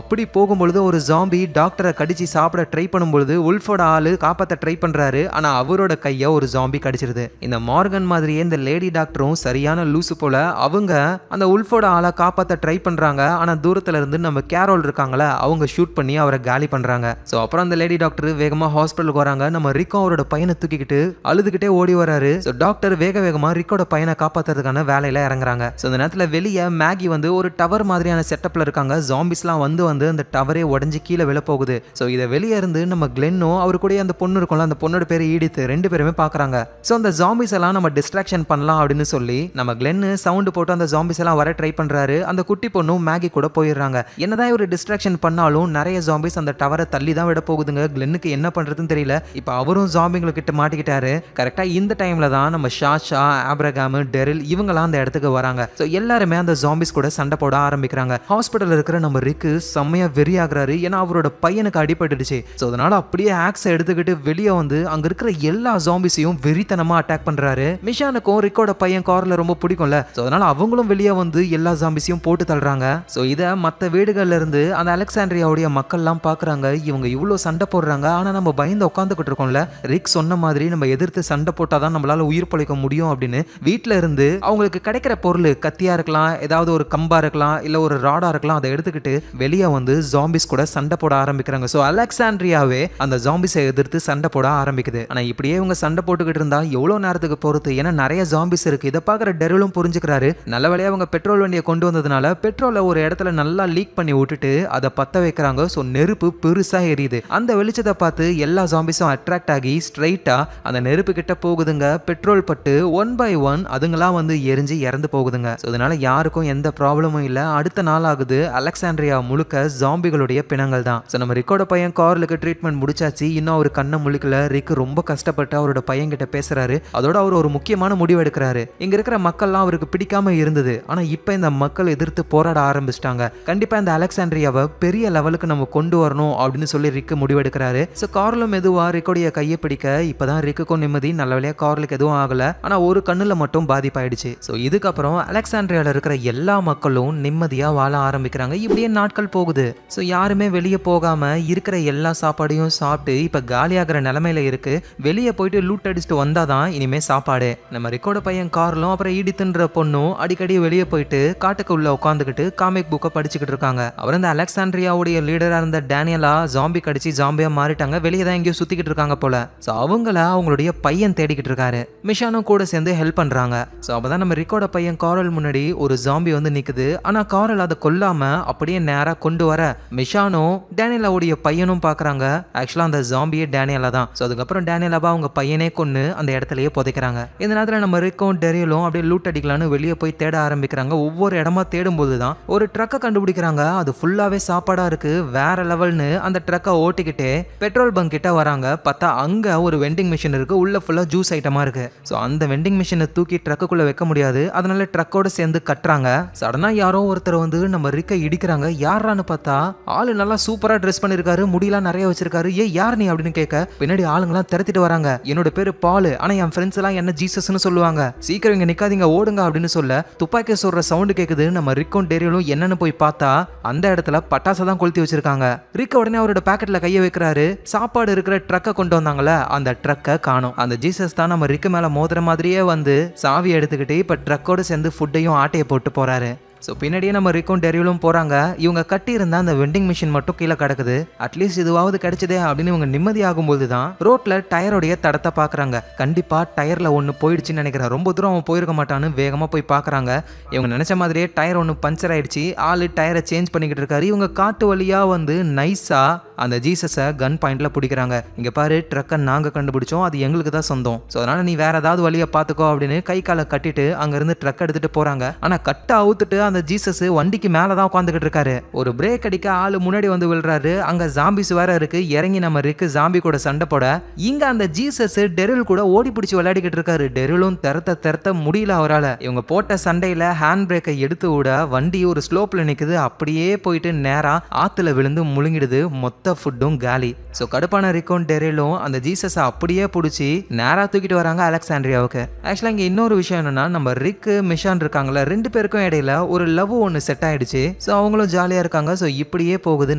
அப்படி போகும்பொழுது ஒரு ஜாம்பி டாக்டரை கடிச்சு சாப்பிட ட்ரை பண்ணும்பொழுது உல்ஃபோட ஆளு காப்பாத்த ட்ரை பண்றாரு. ஆனா அவரோட கைய ஒரு ஜாம்பி கடிச்சிருது. இந்த மார்கன் மாதிரியே இந்த லேடி டாக்டரும் சரியான லூசு போல. அவங்க அந்த உல்ஃபோட ஆளை காப்பாத்த ட்ரை பண்றாங்க. ஆனா தூரத்துல இருந்து நம்ம கேரோல் இருக்காங்களா, அவங்க ஷூட் பண்ணி அவரை காலி பண்றாங்க. அப்புறம் அந்த லேடி டாக்டர் வேகமா ஹாஸ்பிட்டலுக்கு வராங்க. நம்ம ரிக்கோ அவரோட பையனை தூக்கிக்கிட்டு அழுதுகிட்டே ஓடி வராரு. டாக்டர் வேகமா ரிக்கோட பையனை காப்பாத்துறதுக்கான வேலையில இறங்குறாங்க. இந்த நேரத்துல வெளியே மேகி வந்து ஒரு டவர் மாதிரியான செட்டப்ல இருக்காங்க. ஜாம்பிஸ்லாம் வந்து அந்த டவரே உடஞ்சி கீழே விழ போகுது. இதை வெளியே இருந்து நம்ம கிளென்னும் அவரு கூட அந்த பொண்ணு இருக்கும்ல, அந்த பொண்ணோட பேரு ஈடித்து, ரெண்டு பேருமே பாக்குறாங்க. அந்த ஜாம்பிஸ் எல்லாம் நம்ம டிஸ்ட்ராக்ஷன் பண்ணலாம் அப்படின்னு சொல்லி நம்ம கிளென்னு சவுண்ட் போட்டு அந்த ஜாம்பிஸ் எல்லாம் வர ட்ரை பண்றாரு. அந்த குட்டி பொண்ணும் மேகி கூட போயிடுறாங்க. என்னதான் ஒரு டிஸ்ட்ராக்ஷன் பண்ணாலும் நிறைய ஜாம்பிஸ் அந்த டவரை தள்ளி தான் விட போகுதுங்க. கிளென்னுக்கு என்ன பண்றதுன்னு தெரியல. இப்ப அவரும் ஜாம்பிங்களை கிட்ட மாட்டிக்கிட்டாரு. கரெக்டா இந்த டைம்ல தான் நம்ம ஷாஷா, ஆப்ரகாம், டெரில் இவங்கலாம் அந்த இடத்துக்கு வராங்க. எல்லாருமே அந்த ஜாம்பிஸ் கூட சண்டை போட ஆரம்பிக்கிறாங்க. ஹாஸ்பிட்டல் இருக்கிற நம்ம ரிக்கு செம்மையா வெறி ஆகுறாரு. ஏன்னா அவரோட பையனுக்கு அடிபட்டுடுச்சு. அதனால அப்படியே ஆக்ஸ் எடுத்துக்கிட்டு வெளியே வந்து அங்க இருக்கிற எல்லா ஜாம்பிஸையும் வெறித்தனமா அட்டாக் பண்றாரு. மிஷானுக்கும் ரிக்கோட பையன் கார்ல ரொம்ப பிடிக்கும்ல, அதனால அவங்களும் வெளியே வந்து எல்லா ஜாம்பிஸையும் போட்டு தள்ளுறாங்க. இத மத்த வீடுகள்ல இருந்து அந்த அலெக்சாண்ட்ரியாவுடைய மக்கள் எல்லாம் பாக்குறாங்க. இவங்க இவ்வளவு சண்டை போடுறாங்க, ஆனா நம்ம பயந்து உட்காந்துக்கிட்டு இருக்கோம்ல, ரிக் சொன்ன மாதிரி நம்ம எதிர்த்து சண்டை போட்டாதான் நம்மளால உயிர் பிழைக்க முடியும் அப்படின்னு வீட்டுல இருந்து அவங்களுக்கு கிடைக்கிற பொருள், கத்தியா இருக்கலாம், ஏதாவது ஒரு கம்பா இருக்கலாம், இல்ல ஒரு ராடா இருக்கலாம், அதை எடுத்துக்கிட்டு வெளியே வந்து ஜாம்பிஸ் கூட சண்டை போட ஆரம்பிக்கிறாங்க. அலெக்சாண்ட்ரியாவே அந்த ஜாம்பிஸை எதிர்த்து சண்டை போட ஆரம்பிக்குது. ஆனா இப்படியே இவங்க சண்டை போட்டுக்கிட்டு இருந்தா எவ்வளவு நேரத்துக்கு பொறுத்து, ஏன்னா நிறைய ஜாம்பிஸ் இருக்கு. இதை பாக்குற டெரிலும் புரிஞ்சுக்கிறாரு. நல்ல வேளையா அவங்க பெட்ரோல் வண்டியை கொண்டு வந்ததுனால பெட்ரோலை ஒரு இடத்துல நல்லா லீக் பண்ணி விட்டுட்டு அதை பத்த வைக்கிறாங்க. நெருப்பு பெருசா எரியுது. அந்த வெளிச்சத்தை பார்த்து எல்லா ஜாம்பிஸும் அட்ராக்ட் ஆகி ஸ்ட்ரைட்டா அந்த நெருப்பு கிட்ட போகுதுங்க. பெட்ரோல் பட்டு 1 by 1 அதுங்களாம் வந்து எரிஞ்சு இறந்து போகுதுங்க. அதனால யாருக்கும் எந்த ப்ராப்ளமும் இல்ல. அடுத்த நாள் ஆகுது. அலெக்சாண்ட்ரியா முழுக்க ஜாம்பிகளுடைய பிணங்கள் தான். ஸோ நம்ம ரிக்கோட பையன் கார்லுக்கு ட்ரீட்மெண்ட் முடிச்சாச்சு. இன்னும் அவர் கண்ணை முழிக்கல. ரிக் ரொம்ப கஷ்டப்பட்டு அவரோட பையன் கிட்ட பேசுறாரு. அதோட அவர் ஒரு முக்கியமான முடிவு எடுக்கிறாரு. இங்க இருக்கிற மக்கள்லாம் அவருக்கு பிடிக்காம இருந்தது. ஆனா இப்ப இந்த மக்கள் எதிர்த்து போராட ஆரம்பிச்சிட்டாங்க. கண்டிப்பா இந்த அலெக்சாண்ட்ரியாவை பெரிய லெவலுக்கு நம்ம கொண்டு வரணும் அப்படின்னு சொல்லி ரிக் முடிவெடுக்கிறாரு. ஸோ கார்லும் மெதுவா ரிக்கோடைய கையை பிடிக்க இப்பதான் ரிக்குக்கும் நிம்மதி. நல்ல வழியா கார்லுக்கு எதுவும் ஆகல. ஆனா ஒரு கண்ணுல மட்டும் பாதிப்பாயிடுச்சு. ஸோ இதுக்கப்புறம் அலெக்சாண்ட்ரியால இருக்கிற எல்லா மக்களும் நிம்மதியா வாழ ஆரம்பிக்கிறாங்க. இப்படியே நாட்கள் போகுது. ஸோ யாருமே வெளியே போகாம இருக்கிற எல்லா சாப்பாடையும் சாப்பிட்டு இப்ப காலியாகிற நிலைமையில இருக்கு. வெளியே போயிட்டு லூட் அடிச்சுட்டு வந்தாதான் இனிமே சாப்பாடு. நம்ம ரிக்கோட பையன் கார்லும் அப்புறம் ஈடித்துன்ற பொண்ணும் அடிக்கடி வெளியே போயிட்டு காட்டுக்கு உள்ள உட்காந்துக்கிட்டு காமிக் புக்கை படிச்சுக்கிட்டு இருக்காங்க. அவர் இந்த அலெக்சாண்ட்ரியாவுடைய லீடரா இருந்த டேனியலா ஜாம்பி கடிச்சு ஜாம்பியா மாறிட்டாங்க. வெளியே தான் எங்கேயோ சுத்திக்கிட்டு இருக்காங்க போல. ஸோ அவங்கள அவங்களுடைய பையன் தேடிக்கிட்டு இருக்காரு. மிஷானும் கூட சேர்ந்து ஹெல்ப் பண்றாங்க. ஸோ அப்பதான் நம்ம ரிக்கோட பையன் காரல் முன்னாடி ஒரு ஜாம்பி வந்து நிக்குது. ஆனா காரல் அதை கொல்லாம அப்படியே நேரா கொண்டு வர மிஷானும் டேனியலாவுடைய பையனும் பாக்குறாங்க. ஆக்சுவலா அந்த ஜாம்பியே டேனியலா தான். ஸோ அதுக்கப்புறம் டேனியலாவா அவங்க பையனே கொண்டு அந்த இடத்துலயே புதைக்கிறாங்க. இந்த நேரத்தில் நம்ம ரிக்கும் டெரியலும் அப்படியே லூட் அடிக்கலான்னு வெளியே போய் தேட ஆரம்பிக்கிறாங்க. ஒவ்வொரு இடமா தேடும் போதுதான் ஒரு ட்ரக்கை கண்டுபிடிக்கிறாங்க. அது ஃபுல்லாவே சாப்பாடா இருக்கு. வேற லெவல்னு அந்த ட்ரக்கை ஓட்டிக்கிட்டே பெட்ரோல் பங்க் கிட்ட வராங்க. பார்த்தா அங்க ஒரு வெண்டிங் மிஷின் இருக்கு. உள்ள ஃபுல்லா ஜூஸ் ஐட்டமா இருக்கு. ஸோ அந்த வெண்டிங் மிஷினை தூக்கி ட்ரக்குக்குள்ள வைக்க முடியாது. அதனால ட்ரக்கோட சேர்ந்து கட்டுறாங்க. சடனா யாரோ ஒருத்தர் வந்து நம்ம ரிக்கை இடிக்கிறாங்க. யாரான்னு பார்த்தா ஆளு நல்லா சூப்பரா ட்ரெஸ் பண்ணிருக்காரு. முடியெல்லாம் நிறைய வச்சிருக்காரு. ஏ யார் நீ அப்படின்னு கேட்க பின்னாடி ஆளுங்கெல்லாம் திரத்திட்டு வராங்க. என்னோட பேரு பால். ஆனா என் ஃப்ரெண்ட்ஸ் எல்லாம் என்ன ஜீசஸ்னு சொல்லுவாங்க. சீக்கிரம் இங்க நிக்காதீங்க ஓடுங்க அப்படின்னு சொல்ல துப்பாக்கி சொல்ற சவுண்ட் கேக்குது. நம்ம ரிக்கும் டெரியலும் என்னன்னு போய் பார்த்தா அந்த இடத்துல பட்டாசை தான் கொளுத்தி வச்சிருக்காங்க. ரிக் உடனே அவரோட பாக்கெட்ல கையை வைக்கிறாரு. சாப்பாடு இருக்கிற ட்ரக்கை கொண்டு வந்தாங்கல்ல அந்த ட்ரக்கை காணோம். அந்த ஜீசஸ் தான் நம்ம ரிக்கு மேல மோதிர மாதிரியே வந்து சாவி எடுத்துக்கிட்டு இப்ப ட்ரக்கோட சேர்ந்து ஃபுட்டையும் ஆட்டையை போட்டு போறாரு. ஸோ பின்னாடியே நம்ம ரிக்கும் டெரியலும் போகிறாங்க. இவங்க கட்டி இருந்தா அந்த வெண்டிங் மிஷின் மட்டும் கீழே கிடக்குது. அட்லீஸ்ட் இதுவாவது கிடைச்சதே அப்படின்னு இவங்க நிம்மதி ஆகும்போது தான் ரோட்ல டயருடைய தடத்தை பார்க்குறாங்க. கண்டிப்பாக டயரில் ஒன்று போயிடுச்சுன்னு நினைக்கிறேன். ரொம்ப தூரம் அவன் போயிருக்க மாட்டான்னு வேகமாக போய் பார்க்குறாங்க. இவங்க நினச்ச மாதிரியே டயர் ஒன்று பஞ்சர் ஆயிடுச்சு. ஆள் டயரை சேஞ்ச் பண்ணிக்கிட்டு இருக்காரு. இவங்க காட்டு வழியாக வந்து நைஸாக அந்த ஜீசஸை கன் பாயிண்ட்ல பிடிக்கிறாங்க. இங்கே பாரு ட்ரக்கை நாங்கள் கண்டுபிடிச்சோம். அது எங்களுக்கு தான் சொந்தம். ஸோ அதனால நீ வேற ஏதாவது வழியை பார்த்துக்கோ அப்படின்னு கை காலை கட்டிட்டு அங்கேருந்து ட்ரக் எடுத்துகிட்டு போகிறாங்க. ஆனால் கட்டை அவுத்துட்டு அந்த ஜீசஸ் வண்டிக்கு மேல தான் உட்காந்துக்கிட்டு இருக்காரு. ஒரு பிரேக் அடிக்க ஆளு முன்னாடி வந்து விழுறாரு. அங்க ஜாம்பிஸ் வேற இருக்கு. இறங்கி நம்ம ரிக்கு ஜாம்பி கூட சண்டை போட இங்க அந்த ஜீசஸ் டெரில் கூட ஓடி பிடிச்சி விளையாடிக்கிட்டு இருக்காரு. டெரிலும் திறத்த முடியல அவரால். இவங்க போட்ட சண்டையில ஹேண்ட் பிரேக்கை எடுத்து விட வண்டி ஒரு ஸ்லோப்ல நிக்குது. அப்படியே போயிட்டு நேரா ஆத்துல விழுந்து முழுங்கிடுது. மொத்த ஃபுட்டும் காலி. ஸோ கடுப்பான ரிக்கும் டெரிலும் அந்த ஜீசஸ் அப்படியே பிடிச்சி நேரா தூக்கிட்டு வராங்க அலெக்சாண்ட்ரியாவுக்கு. ஆக்சுவலா இங்க இன்னொரு விஷயம் என்னன்னா நம்ம ரிக்கு மிஷான் இருக்காங்களா ரெண்டு பேருக்கும் இடையில ஒரு லவ் ஒன்று செட் ஆயிடுச்சு. ஸோ அவங்களும் ஜாலியாக இருக்காங்க. ஸோ இப்படியே போகுது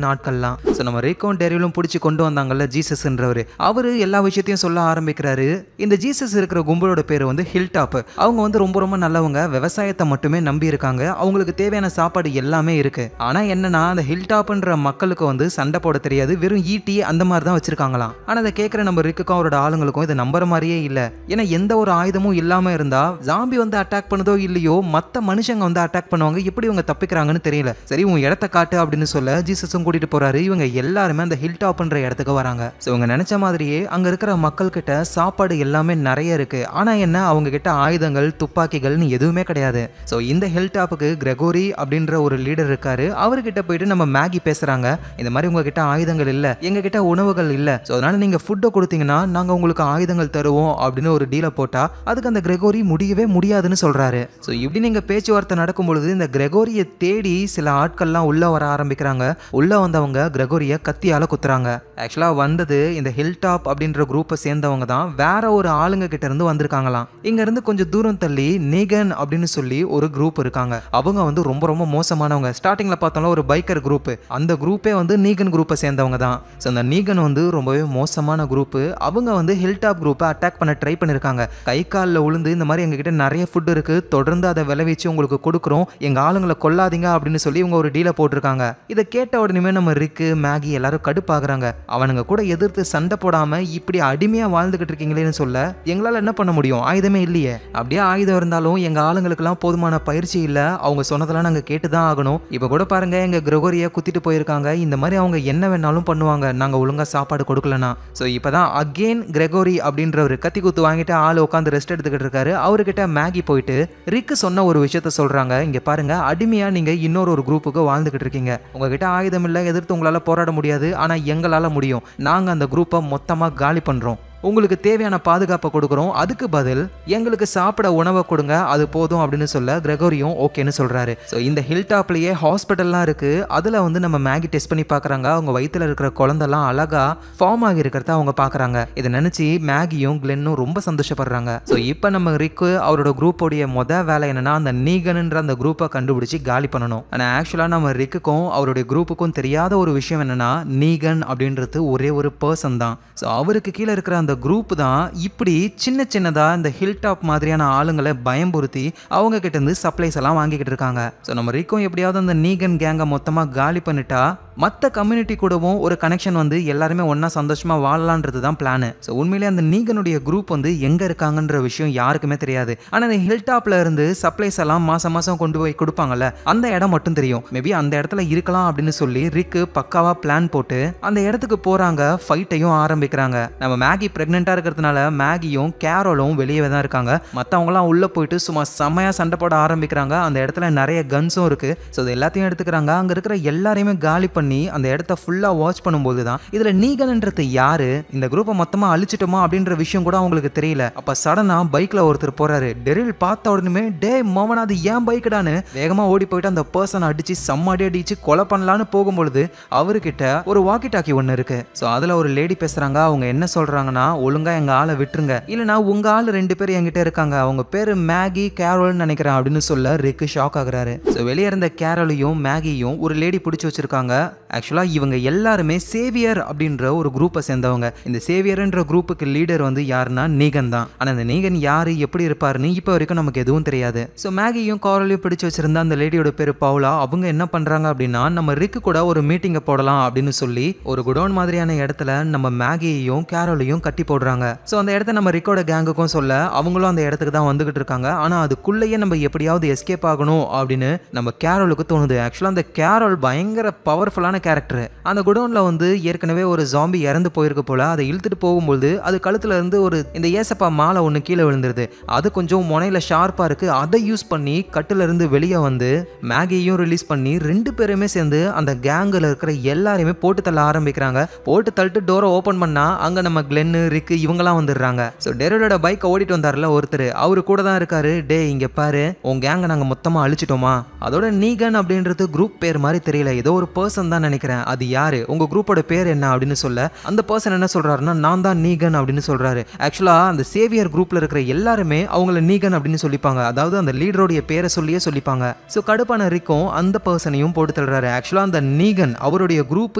நாட்கள்லாம். ஸோ நம்ம ரிக்கும் டெரிலும் பிடிச்சி கொண்டு வந்தாங்கல்ல ஜீசஸ்ன்றவர். அவரு எல்லா விஷயத்தையும் சொல்ல ஆரம்பிக்கிறாரு. இந்த ஜீசஸ் இருக்கிற கும்பலோட பேர் வந்து ஹில் டாப். அவங்க வந்து ரொம்ப ரொம்ப நல்லவங்க. விவசாயத்தை மட்டுமே நம்பி இருக்காங்க. அவங்களுக்கு தேவையான சாப்பாடு எல்லாமே இருக்கு. ஆனா என்னன்னா அந்த ஹில் டாப்ன்ற மக்களுக்கு வந்து சண்டை போட தெரியாது. வெறும் ஈட்டி அந்த மாதிரி தான் வச்சிருக்காங்களாம். ஆனா அதை கேட்கிற நம்ம ரிக்குக்கும் அவரோட ஆளுங்களுக்கும் இதை நம்புற மாதிரியே இல்ல. ஏன்னா எந்த ஒரு ஆயுதமும் இல்லாம இருந்தா ஜாம்பி வந்து அட்டாக் பண்ணதோ இல்லையோ மத்த மனுஷங்க வந்து அட்டாக் பண்ணுவாங்க. எப்படி இவங்க தப்பிக்கிறாங்கன்னு தெரியல. சரி உன் இடத்த காட்டு அப்படின்னு சொல்ல ஜீசஸும் கூட்டிட்டு போறாரு. இவங்க எல்லாருமே அந்த ஹில் டாப்ன்ற இடத்துக்கு வராங்க. ஸோ இவங்க நினைச்ச மாதிரியே அங்க இருக்கிற மக்கள் கிட்ட சாப்பாடு எல்லாமே நிறைய இருக்கு. ஆனா என்ன அவங்க கிட்ட ஆயுதங்கள் துப்பாக்கிகள்னு எதுவுமே கிடையாது. ஸோ இந்த ஹில் டாப்புக்கு கிரெகோரி அப்படின்ற ஒரு லீடர் இருக்காரு. அவர்கிட்ட போயிட்டு நம்ம மேகி பேசுறாங்க. இந்த மாதிரி உங்ககிட்ட ஆயுதங்கள் இல்ல, எங்க கிட்ட உணவுகள் இல்ல. ஸோ அதனால நீங்க ஃபுட்டை கொடுத்தீங்கன்னா நாங்க உங்களுக்கு ஆயுதங்கள் தருவோம் அப்படின்னு ஒரு டீலை போட்டா அதுக்கு அந்த கிரெகோரி முடியவே முடியாதுன்னு சொல்றாரு. ஸோ இப்படி நீங்க பேச்சுவார்த்தை நடக்கும் பொழுது இந்த கிரெகோரியை தேடி சில ஆட்கள்லாம் உள்ள வர ஆரம்பிக்கிறாங்க. உள்ள வந்தவங்க கிரெகோரியை கத்தியால குத்துறாங்க. ஆக்சுவலா வந்தது இந்த ஹில் டாப் அப்படின்ற குரூப்பை சேர்ந்தவங்க தான். வேற ஒரு ஆளுங்க கிட்ட இருந்து வந்திருக்காங்களாம். இங்க இருந்து கொஞ்சம் தூரம் தள்ளி நீகன் அப்படின்னு சொல்லி ஒரு குரூப் இருக்காங்க. அவங்க வந்து ரொம்ப ரொம்ப மோசமானவங்க. ஸ்டார்டிங்ல பார்த்தாலும் ஒரு பைக்கர் குரூப். அந்த குரூப்பே வந்து நீகன் குரூப்பை சேர்ந்தவங்க தான். ஸோ அந்த நீகன் வந்து ரொம்பவே மோசமான குரூப். அவங்க வந்து ஹில் டாப் குரூப்பை அட்டாக் பண்ண ட்ரை பண்ணிருக்காங்க. கை காலில் உளுந்து இந்த மாதிரி எங்ககிட்ட நிறைய ஃபுட் இருக்கு, தொடர்ந்து அதை விளைவிச்சு உங்களுக்கு கொடுக்குறோம், எங்க ஆளுங்களை கொல்லாதீங்க அப்படின்னு சொல்லி இவங்க ஒரு டீலை போட்டிருக்காங்க. இதை கேட்ட உடனே நம்ம ரிக்கு மேகி எல்லாரும் கடுப்பாகிறாங்க. அவனுங்க கூட எதிர்த்து சண்டை போடாம இப்படி அடிமையா வாழ்ந்துகிட்டு இருக்கீங்களேன்னு சொல்ல எங்களால என்ன பண்ண முடியும், ஆயுதமே இல்லையே. அப்படியே ஆயுதம் இருந்தாலும் எங்க ஆளுங்களுக்கெல்லாம் போதுமான பயிற்சி இல்ல, அவங்க சொன்னதெல்லாம் நாங்க கேட்டுதான் ஆகணும். இப்ப கூட பாருங்க எங்க கிரெகோரியை குத்திட்டு போயிருக்காங்க. இந்த மாதிரி அவங்க என்ன வேணாலும் வேணாலும் பண்ணுவாங்க நாங்க ஒழுங்கா சாப்பாடு கொடுக்கலனா. ஸோ இப்பதான் அகெயின் கிரெகோரி அப்படின்றவர் கத்தி குத்து வாங்கிட்டு ஆள் உட்காந்து ரெஸ்ட் எடுத்துக்கிட்டு இருக்காரு. அவர்கிட்ட மேகி போயிட்டு ரிக்கு சொன்ன ஒரு விஷயத்த சொல்றாங்க. இங்க பாருங்க, அடிமையா நீங்க இன்னொரு குரூப்புக்கு வாழ்ந்துகிட்டு இருக்கீங்க. உங்ககிட்ட ஆயுதம் இல்லை, எதிர்த்து உங்களால போராட முடியாது. ஆனா எங்களால முடியும். நாங்க அந்த குரூப்பை மொத்தமா காலி பண்றோம். உங்களுக்கு தேவையான பாதுகாப்பை கொடுக்குறோம். அதுக்கு பதில் எங்களுக்கு சாப்பிட உணவை கொடுங்க, அது போதும் அப்படின்னு சொல்ல கிரெகோரியும் ஓகேன்னு சொல்றாரு. ஸோ இந்த ஹில் டாப்லயே ஹாஸ்பிட்டல்லாம் இருக்கு. அதுல வந்து நம்ம மேகி டெஸ்ட் பண்ணி பார்க்கறாங்க. அவங்க வயிற்றுல இருக்கிற குழந்தைலாம் அழகா ஃபார்ம் ஆகி இருக்கிறத அவங்க பார்க்கறாங்க. இதை நினைச்சு மேகியும் கிளென்னும் ரொம்ப சந்தோஷப்படுறாங்க. ஸோ இப்போ நம்ம ரிக்கு அவரோட குரூப்போடைய வேலை என்னன்னா அந்த நீகன்ன்ற அந்த குரூப்பை கண்டுபிடிச்சி காலி பண்ணணும். ஆனால் ஆக்சுவலாக நம்ம ரிக்குக்கும் அவருடைய குரூப்புக்கும் தெரியாத ஒரு விஷயம் என்னன்னா நீகன் அப்படின்றது ஒரே ஒரு பர்சன் தான். ஸோ அவருக்கு கீழே இருக்கிற அந்த குரூப் தான் இப்படி சின்ன சின்னதா இந்த ஹில் டாப் மாதிரியான ஆளுங்களை பயம்புறுத்தி அவங்க கிட்ட இருந்து சப்ளைஸ் எல்லாம் வாங்கிக்கிட்டு இருக்காங்க. ஸோ நம்ம ரிக்கும் எப்படியாவது அந்த நீகன் கேங்கை மொத்தமா காலி பண்ணிட்டா மற்ற கம்யூனிட்டி கூடவும் ஒரு கனெக்ஷன் வந்து எல்லாருமே ஒன்னா சந்தோஷமா வாழலான்றது தான் பிளான். ஸோ உண்மையிலே அந்த நீகனுடைய குரூப் வந்து எங்க இருக்காங்கன்ற விஷயம் யாருக்குமே தெரியாது. ஆனா அந்த ஹில் டாப்ல இருந்து சப்ளைஸ் எல்லாம் மாசம் மாசம் கொண்டு போய் கொடுப்பாங்கல்ல, அந்த இடம் மட்டும் தெரியும். மேபி அந்த இடத்துல இருக்கலாம் அப்படின்னு சொல்லி ரிக்கு பக்காவா பிளான் போட்டு அந்த இடத்துக்கு போறாங்க. ஃபைட்டையும் ஆரம்பிக்கிறாங்க. நம்ம மேகி பிரெக்னெண்டா இருக்கிறதுனால மேகியும் கேரோலும் வெளியே தான் இருக்காங்க. மற்றவங்களாம் உள்ள போயிட்டு சும்மா செம்மையா சண்டை போட ஆரம்பிக்கிறாங்க. அந்த இடத்துல நிறைய கன்ஸும் இருக்கு. ஸோ இது எல்லாத்தையும் எடுத்துக்கிறாங்க. அங்க இருக்கிற எல்லாரையுமே காலி பண்ணி அந்த இடத்த ஃபுல்லா வாட்ச் பண்ணும்போது தான் இதுல நீகன்ன்றது யாரு, இந்த குரூப்பை மொத்தமா அழிச்சிட்டோமா அப்படின்ற விஷயம் கூட அவங்களுக்கு தெரியல. அப்ப சடனா பைக்ல ஒருத்தர் போறாரு. டெரில் பார்த்த உடனே டே மோமன் அது ஏன் பைக்கடான்னு வேகமா ஓடி போயிட்டு அந்த பர்சனை அடிச்சு செம்மடி அடிச்சு கொலை பண்ணலான்னு போகும்பொழுது அவர்கிட்ட ஒரு வாக்கி டாக்கி ஒன்று இருக்கு. ஸோ அதுல ஒரு லேடி பேசுறாங்க. அவங்க என்ன சொல்றாங்கன்னா, ஒழுங்கா எங்க ஆளை விட்டுருங்க, இல்லைனா உங்க ஆள் 2 பேர் என்கிட்ட இருக்காங்க, அவங்க பேரு மேகி கேரோல்னு நினைக்கிறேன் அப்படின்னு சொல்ல ரிக்கு ஷாக் ஆகுறாரு. ஸோ வெளியே இருந்த கேரோலையும் மேகியும் ஒரு லேடி பிடிச்சி வச்சிருக்காங்க. ஆக்சுவலா இவங்க எல்லாருமே சேவியர் அப்படின்ற ஒரு குரூப்பை சேர்ந்தவங்க. இந்த சேவியர்ன்ற குரூப்புக்கு லீடர் வந்து யாருன்னா நீகன் தான். ஆனா இந்த நீகன் யாரு எப்படி இருப்பாருன்னு இப்போ வரைக்கும் நமக்கு எதுவும் தெரியாது. ஸோ மேகியும் காரலையும் பிடிச்சு வச்சிருந்த அந்த லேடியோட பேரு பவுலா. அவங்க என்ன பண்றாங்க அப்படின்னா, நம்ம ரிக்கு கூட ஒரு மீட்டிங்கை போடலாம் அப்படின்னு சொல்லி ஒரு குடோன் மாதிரியான இடத்துல நம்ம மேகியையும் கேரோலையும் கட்டி போடுறாங்க. ஸோ அந்த இடத்த நம்ம ரிக்கோட கேங்குக்கும் சொல்ல அவங்களும் அந்த இடத்துக்கு தான் வந்துகிட்டு இருக்காங்க. ஆனா அதுக்குள்ளேயே நம்ம எப்படியாவது எஸ்கேப் ஆகணும் அப்படின்னு நம்ம கேரோலுக்கு தோணுது. ஆக்சுவலா அந்த கேரோல் பயங்கர பவர்ஃபுல்லான கேரக்டர். அந்த குடோன்ல வந்து ஏற்கனவே ஒரு ஜாம்பி இறந்து போயிருக்கு போல. அதை இழுத்துட்டு போகும்போது அது கழுத்துல இருந்து ஒரு இந்த ஏசப்பா மாலை ஒன்று கீழே விழுந்துருது. அது கொஞ்சம் முனையில ஷார்ப்பா இருக்கு. அதை யூஸ் பண்ணி கட்டுல இருந்து வெளியே வந்து மேகியையும் ரிலீஸ் பண்ணி 2 பேருமே சேர்ந்து அந்த கேங்கில் இருக்கிற எல்லாரையுமே போட்டு தள்ள ஆரம்பிக்கிறாங்க. போட்டு தள்ளிட்டு டோரை ஓப்பன் பண்ணா அங்க நம்ம கிளென்னு ரிக்கு இவங்கெல்லாம் வந்துடுறாங்க. ஸோ டெரோலோட பைக்கை ஓடிட்டு வந்தார்ல ஒருத்தர், அவரு கூட தான் இருக்காரு. டே இங்க பாரு, உன் கேங்கை நாங்க மொத்தமா அழிச்சிட்டோமா. அதோட நீகன் அப்படின்றது குரூப் பேர் மாதிரி தெரியல, ஏதோ ஒரு பர்சன் தான் நினைக்கிறேன். அது யாரு, உங்க குரூப்போட பேர் என்ன அப்படின்னு சொல்ல அந்த பர்சன் என்ன சொல்றாருன்னா, நான் தான் நீகன் அப்படின்னு சொல்றாரு. ஆக்சுவலா அந்த சேவியர் குரூப்ல இருக்கிற எல்லாருமே அவங்கள நீகன் அப்படின்னு சொல்லிப்பாங்க. அதாவது அந்த லீடருடைய பேரை சொல்லியே சொல்லிப்பாங்க. ஸோ கடுப்பான ரிக்கும் அந்த பர்சனையும் போட்டு தள்ளுறாரு. ஆக்சுவலா அந்த நீகன் அவருடைய குரூப்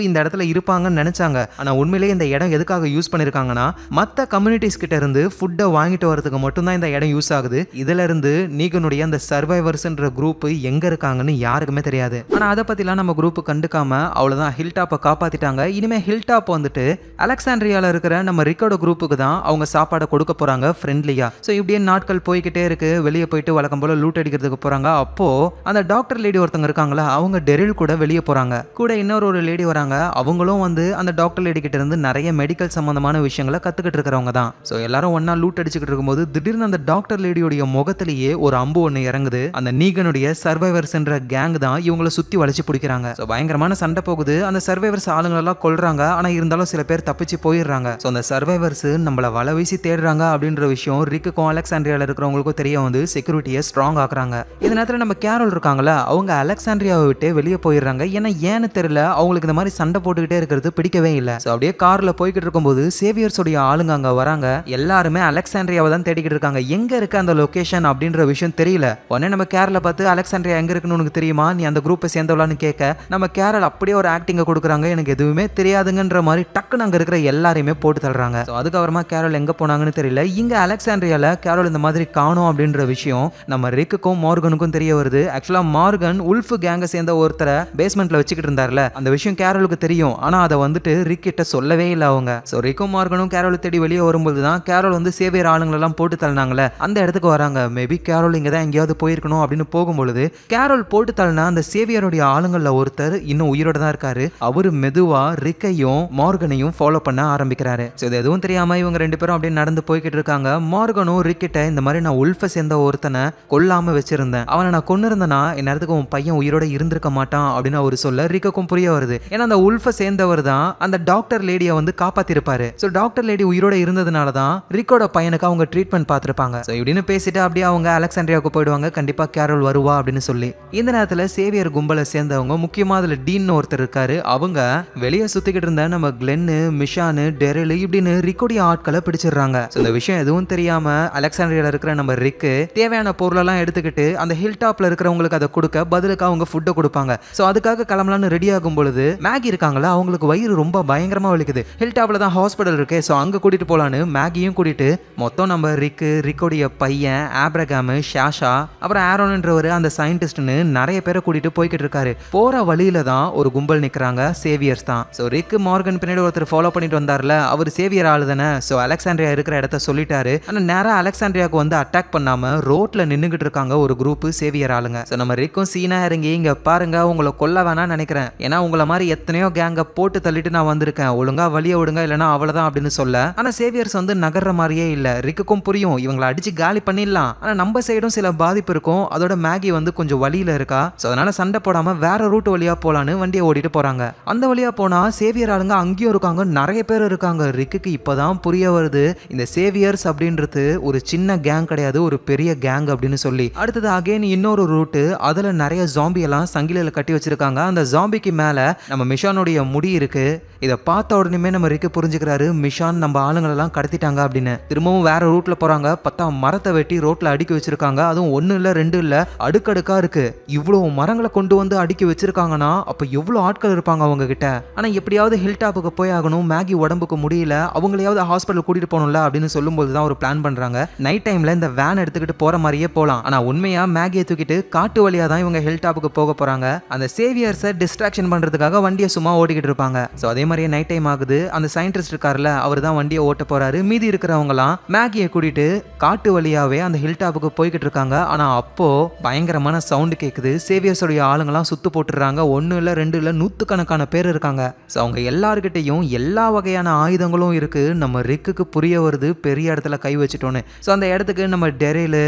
இந்த இடத்துல இருப்பாங்கன்னு நினைச்சாங்க. ஆனா உண்மையிலேயே இந்த இடம் எதுக்காக யூஸ் பண்ணிருக்காங்கன்னா, மற்ற கம்யூனிட்டிஸ் கிட்ட இருந்து ஃபுட்டை வாங்கிட்டு வரதுக்கு மட்டும்தான் இந்த இடம் யூஸ் ஆகுது. இதுல இருந்து நீகனுடைய அந்த சர்வைவர்ஸ்ன்ற குரூப் எங்க இருக்காங்கன்னு யாருக்குமே தெரியாது. ஆனா அதை பத்திலாம் நம்ம குரூப் கண்டுக்காம அவ்வளவுதான் ஹில் டாப்பை காப்பாத்திட்டாங்க. இனிமே ஹில் டாப் வந்துட்டு அலெக்சாண்ட்ரியால இருக்கிற நம்ம ரிக்கோட குரூப்புக்கு தான் அவங்க சாப்பாடை கொடுக்க போறாங்க ஃப்ரெண்ட்லியா. ஸோ இப்படியே நாட்கள் போய்கிட்டே இருக்கு. வெளியே போயிட்டு வழக்கம் போல லூட் அடிக்கிறதுக்கு போறாங்க. அப்போ அந்த டாக்டர் லேடி ஒருத்தங்க இருக்காங்களா, அவங்க டெரில் கூட வெளியே போறாங்க. கூட இன்னொரு லேடி வராங்க. அவங்களும் வந்து அந்த டாக்டர் லேடி கிட்ட இருந்து நிறைய மெடிக்கல் சம்பந்தமான விஷயங்களை கத்துக்கிட்டு இருக்கிறவங்க தான். ஸோ எல்லாரும் ஒன்னா லூட் அடிச்சுக்கிட்டு இருக்கும்போது திடீர்னு அந்த டாக்டர் லேடியோடைய முகத்திலேயே ஒரு அம்பு ஒன்று இறங்குது. அந்த நீகனுடைய சர்வைவர்ஸ்ன்ற கேங் தான் இவங்களை சுத்தி வளைச்சு பிடிக்கிறாங்க. ஸோ பயங்கரமான சண்டை போகுது. அந்த சர்வைவர்ஸ் ஆளுங்களெல்லாம் கொல்றாங்க. ஆனா இருந்தாலும் சில பேர் தப்பிச்சு போயிடுறாங்க. ஸோ அந்த சர்வைவர்ஸ் நம்மள வலை வீசி தேடுறாங்க அப்படின்ற விஷயம் ரிக்குக்கும் அலெக்சாண்ட்ரியால இருக்கிறவங்களுக்கும் தெரிய வந்து செக்யூரிட்டியை ஸ்ட்ராங் ஆக்குறாங்க. இந்த நேரத்தில் நம்ம கேரோல் இருக்காங்களா, அவங்க அலெக்சாண்ட்ரியாவை விட்டு வெளியே போயிடுறாங்க. ஏன்னு தெரியல, அவங்களுக்கு இந்த மாதிரி சண்டை போட்டுக்கிட்டே இருக்கிறது பிடிக்கவே இல்லை. ஸோ அப்படியே கார்ல போய்கிட்டு இருக்கும்போது சேவியர்ஸோடைய ஆளுங்க அங்க வராங்க. எல்லாருமே அலெக்சாண்ட்ரியாவை தான் தேடிக்கிட்டு இருக்காங்க. எங்க இருக்க அந்த லொகேஷன் அப்படின்ற விஷயம் தெரியல. உடனே நம்ம கேரள பார்த்து அலெக்சாண்ட்ரியா எங்க இருக்குன்னு உனக்கு தெரியுமா, நீ அந்த குரூப்பை சேர்ந்தவளான்னு கேட்க நம்ம கேரள் அப்படியே ஒரு ஆக்டிங்கை கொடுக்குறாங்க. எனக்கு எதுவுமே தெரியாதுங்கன்ற மாதிரி டக்குன்னு அங்க இருக்கிற எல்லாரையுமே போட்டு தள்ளுறாங்க. அதுக்கப்புறமா கேரோல் எங்க போனாங்கன்னு தெரியல. இங்க அலெக்சாண்ட்ரியால கேரோல் இந்த மாதிரி காணோம் அப்படின்ற விஷயம் நம்ம ரிக்குக்கும் மார்கனுக்கும் தெரிய வருது. ஆக்சுவலா மார்கன் உல்ஃப் கேங்க சேர்ந்த ஒருத்தரை பேஸ்மெண்ட்ல வச்சுக்கிட்டு இருந்தார்ல, அந்த விஷயம் கேரோலுக்கு தெரியும். ஆனா அதை வந்துட்டு ரிக் கிட்ட சொல்லவே இல்லை அவங்க. ஸோ ரிக்கும் மார்கனும் கேரோல் தேடி வெளியே வரும்போது தான் கேரோல் வந்து சேவியர் ஆளுங்களெல்லாம் போட்டு தள்ளினாங்களே அந்த இடத்துக்கு வராங்க. மேபி கேரோல் இங்கே தான் எங்கேயாவது போயிருக்கணும் அப்படின்னு போகும்பொழுது கேரோல் போட்டு தள்ளினா அந்த சேவியருடைய ஆளுங்கள்ல ஒருத்தர் இன்னும் உயிரோட தான் இருக்காரு. அவரு மெதுவா ரிக்கையும் மார்கனையும் ஃபாலோ பண்ண ஆரம்பிக்கிறாரு. இது எதுவும் தெரியாம இவங்க ரெண்டு பேரும் அப்படியே நடந்து போய்கிட்டு இருக்காங்க. மார்கனும் ரிக்கிட்ட இந்த மாதிரி நான் உல்ஃபை சேர்ந்த ஒருத்தனை கொல்லாம வச்சிருந்தேன், அவனை நான் கொண்டு இருந்தேனா இந்நேரத்துக்கு உன் பையன் உயிரோட இருந்திருக்க மாட்டான் அப்படின்னு அவரு சொல்ல ரிக்கும் புரிய வருது. ஏன்னா அந்த உல்ஃபை சேர்ந்தவர் தான் அந்த டாக்டர் லேடியை வந்து காப்பாத்திருப்பாரு. ஸோ டாக்டர் லேடி உயிரோட இருந்ததுனால தான் ரிக்கோட பையனுக்கு அவங்க ட்ரீட்மெண்ட் பார்த்துருப்பாங்க. ஸோ இப்படின்னு பேசிட்டு அப்படியே அவங்க அலெக்சாண்ட்ரியாவுக்கு போயிடுவாங்க. கண்டிப்பா கேரோல் வருவா அப்படின்னு சொல்லி. இந்த நேரத்தில் சேவியர் கும்பலை சேர்ந்தவங்க முக்கியமா அதுல டீன் ஒருத்தர் இருக்காரு. அவங்க வெளியே சுத்திக்கிட்டு இருந்த நம்ம கிளென்னு, மிஷானு, டெரில் இப்படின்னு ரிக்கோடைய ஆட்களை பிடிச்சிடுறாங்க. இந்த விஷயம் எதுவும் தெரியாம அலெக்சாண்ட்ரியால இருக்கிற நம்ம ரிக்கு தேவையான பொருளெல்லாம் எடுத்துக்கிட்டு அந்த ஹில் டாப்ல இருக்கிறவங்களுக்கு அதை கொடுக்க பதிலுக்கு அவங்க ஃபுட்டை கொடுப்பாங்க. ஸோ அதுக்காக கிளம்பலான்னு ரெடி ஆகும் பொழுது மேகி இருக்காங்களா, அவங்களுக்கு வயிறு ரொம்ப பயங்கரமா வலிக்குது. ஹில் டாப்ல தான் ஹாஸ்பிட்டல் இருக்கு. ஸோ அங்க கூட்டிட்டு போலான்னு மேகியும் கூட்டிட்டு மொத்தம் நம்ம ரிக்கோடைய பையன் ஆப்ரகாம், ஷாஷா, அப்புறம் ஆரோன்ன்றவர் அந்த சயின்டிஸ்ட்னு நிறைய பேரை கூட்டிட்டு போய்கிட்டு இருக்காரு. போற வழியில தான் ஒரு கும்பல் நிக்கிறாங்க, சேவியர்ஸ் தான். ஸோ ரிக் மார்கன் பின்னாடி ஒருத்தர் ஃபாலோ பண்ணிட்டு வந்தார்ல, அவர் சேவியர் ஆளு தானே. ஸோ அலெக்சாண்ட்ரியா இருக்கிற இடத்த சொல்லிட்டாரு. ஆனால் நேரா அலெக்சாண்ட்ரியாவுக்கு வந்து அட்டாக் பண்ணாம ரோட்ல நின்னுகிட்டு இருக்காங்க ஒரு குரூப் சேவியர் ஆளுங்க. ஸோ நம்ம ரிக்கும் சீனா இறங்கி இங்க பாருங்க உங்களை கொல்ல வேணாம்னு நினைக்கிறேன், ஏன்னா உங்களை மாதிரி எத்தனையோ கேங்க போட்டு தள்ளிட்டு நான் வந்திருக்கேன், ஒழுங்கா வழிய விடுங்க இல்லைன்னா அவ்வளவுதான் அப்படின்னு சொல்ல. ஆனா சேவியர்ஸ் வந்து நகர்ற மாதிரியே இல்ல. ரிக்குக்கும் புரியும் இவங்களை அடிச்சு காலி பண்ணிடலாம், ஆனா நம்ம சைடும் சில பாதிப்பு இருக்கும், அதோட மேகி வந்து கொஞ்சம் வழியில இருக்கா. ஸோ அதனால சண்டை போடாம வேற ரூட் வழியா போலான்னு வண்டியை ஓடிட்டு போறாங்க. அந்த வழியா போனா சேவியர் ஆளுங்க அங்கேயும் இருக்காங்க, நிறைய பேர் இருக்காங்க. ரிக்குக்கு இப்பதான் புரிய வருது இந்த சேவியர்ஸ் அப்படின்றது ஒரு சின்ன கேங் கிடையாது, ஒரு பெரிய கேங் அப்படின்னு சொல்லி. அடுத்தது அகைன் இன்னொரு ரூட், அதுல நிறைய ஜாம்பி எல்லாம் சங்கிலியில கட்டி வச்சிருக்காங்க. அந்த ஜாம்பிக்கு மேல நம்ம மிஷானுடைய முடி இருக்கு. இதை பார்த்த உடனே நம்ம ரிக்கு புரிஞ்சுக்கிறாரு மிஷான் நம்ம ஆளுங்களெல்லாம் கடத்திட்டாங்க அப்படின்னு. திரும்பவும் வேற ரூட்ல போறாங்க. பார்த்தா மரத்தை வெட்டி ரோட்ல அடுக்கி வச்சிருக்காங்க. அதுவும் ஒன்னு இல்ல ரெண்டு இல்ல, அடுக்கடுக்கா இருக்கு. இவ்வளவு மரங்களை கொண்டு வந்து அடுக்கி வச்சிருக்காங்கன்னா அப்ப எவ்வளவு ஆட்கள் இருப்பாங்க அவங்க கிட்ட. ஆனா எப்படியாவது ஹில் டாப்புக்கு போய் ஆகணும், மேகி உடம்புக்கு முடியல, அவங்களையாவது ஹாஸ்பிட்டல் கூட்டிட்டு போகணும்ல அப்படின்னு சொல்லும்போது தான் ஒரு பிளான் பண்றாங்க. நைட் டைம்ல இந்த வேன் எடுத்துக்கிட்டு போற மாதிரியே போலாம். ஆனா உண்மையா மேகியை தூக்கிட்டு காட்டு வழியா தான் இவங்க ஹில் டாப்புக்கு போக போறாங்க. அந்த சேவியர்ஸை டிஸ்ட்ராக்ஷன் பண்றதுக்காக வண்டியை சும்மா ஓடிக்கிட்டு இருப்பாங்க. ஸோ அதே மாதிரியே நைட் டைம் ஆகுது. அந்த சயின்டிஸ்ட் இருக்காருல்ல, அவர் தான் வண்டியை ஓட்ட போறாரு. மீதி இருக்கிறவங்கலாம் மேகியை கூட்டிட்டு காட்டு வழியாவே அந்த ஹில் டாப்புக்கு போய்கிட்டு இருக்காங்க. ஆனா அப்போ பயங்கரமான சவுண்ட் கேக்குது. சேவியர்ஸோடைய ஆளுங்கெல்லாம் சுத்து போட்டுறாங்க. ஒன்னு இல்ல ரெண்டு இல்ல, நூத்துக்கணக்கான பேர் இருக்காங்க. ஸோ அவங்க எல்லார்கிட்டையும் எல்லா வகையான ஆயுதங்களும் இருக்கு. நம்ம ரிக்குக்கு புரிய வருது பெரிய இடத்துல கை வச்சுட்டோன்னு. ஸோ அந்த இடத்துக்கு நம்ம டெரில்,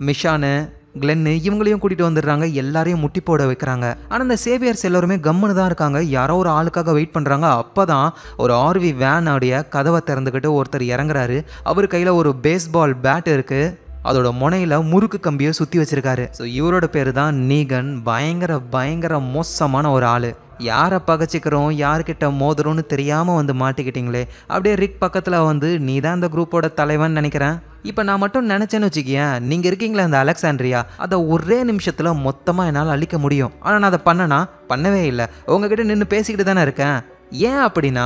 மிஷானு, கிளென்னு இவங்களையும் கூட்டிட்டு வந்துடுறாங்க. எல்லாரையும் முட்டி போட வைக்கிறாங்க. ஆனா இந்த சேவியர்ஸ் எல்லாருமே கம்முன்னு தான் இருக்காங்க. யாரோ ஒரு ஆளுக்காக வெயிட் பண்றாங்க. அப்பதான் ஒரு ஆர்வி வேனுடைய கதவை திறந்துக்கிட்டு ஒருத்தர் இறங்குறாரு. அவர் கையில ஒரு பேஸ்பால் பேட் இருக்கு, அதோட முனையில முறுக்கு கம்பியை சுத்தி வச்சிருக்காரு. ஸோ இவரோட பேரு தான் நீகன். பயங்கர மோசமான ஒரு ஆளு. யாரை பகச்சிக்கிறோம் யார்கிட்ட மோதுறோன்னு தெரியாம வந்து மாட்டிக்கிட்டீங்களே. அப்படியே ரிக் பக்கத்துல வந்து நீ தான் இந்த குரூப்போட தலைவன் நினைக்கிறேன். இப்போ நான் மட்டும் நினைச்சேன்னு வச்சுக்கேன், நீங்க இருக்கீங்களா அந்த அலெக்சாண்ட்ரியா, அதை ஒரே நிமிஷத்துல மொத்தமா என்னால் அழிக்க முடியும். ஆனா நான் அதை பண்ணவே இல்லை. உங்ககிட்ட நின்று பேசிக்கிட்டு தானே இருக்கேன். ஏன் அப்படின்னா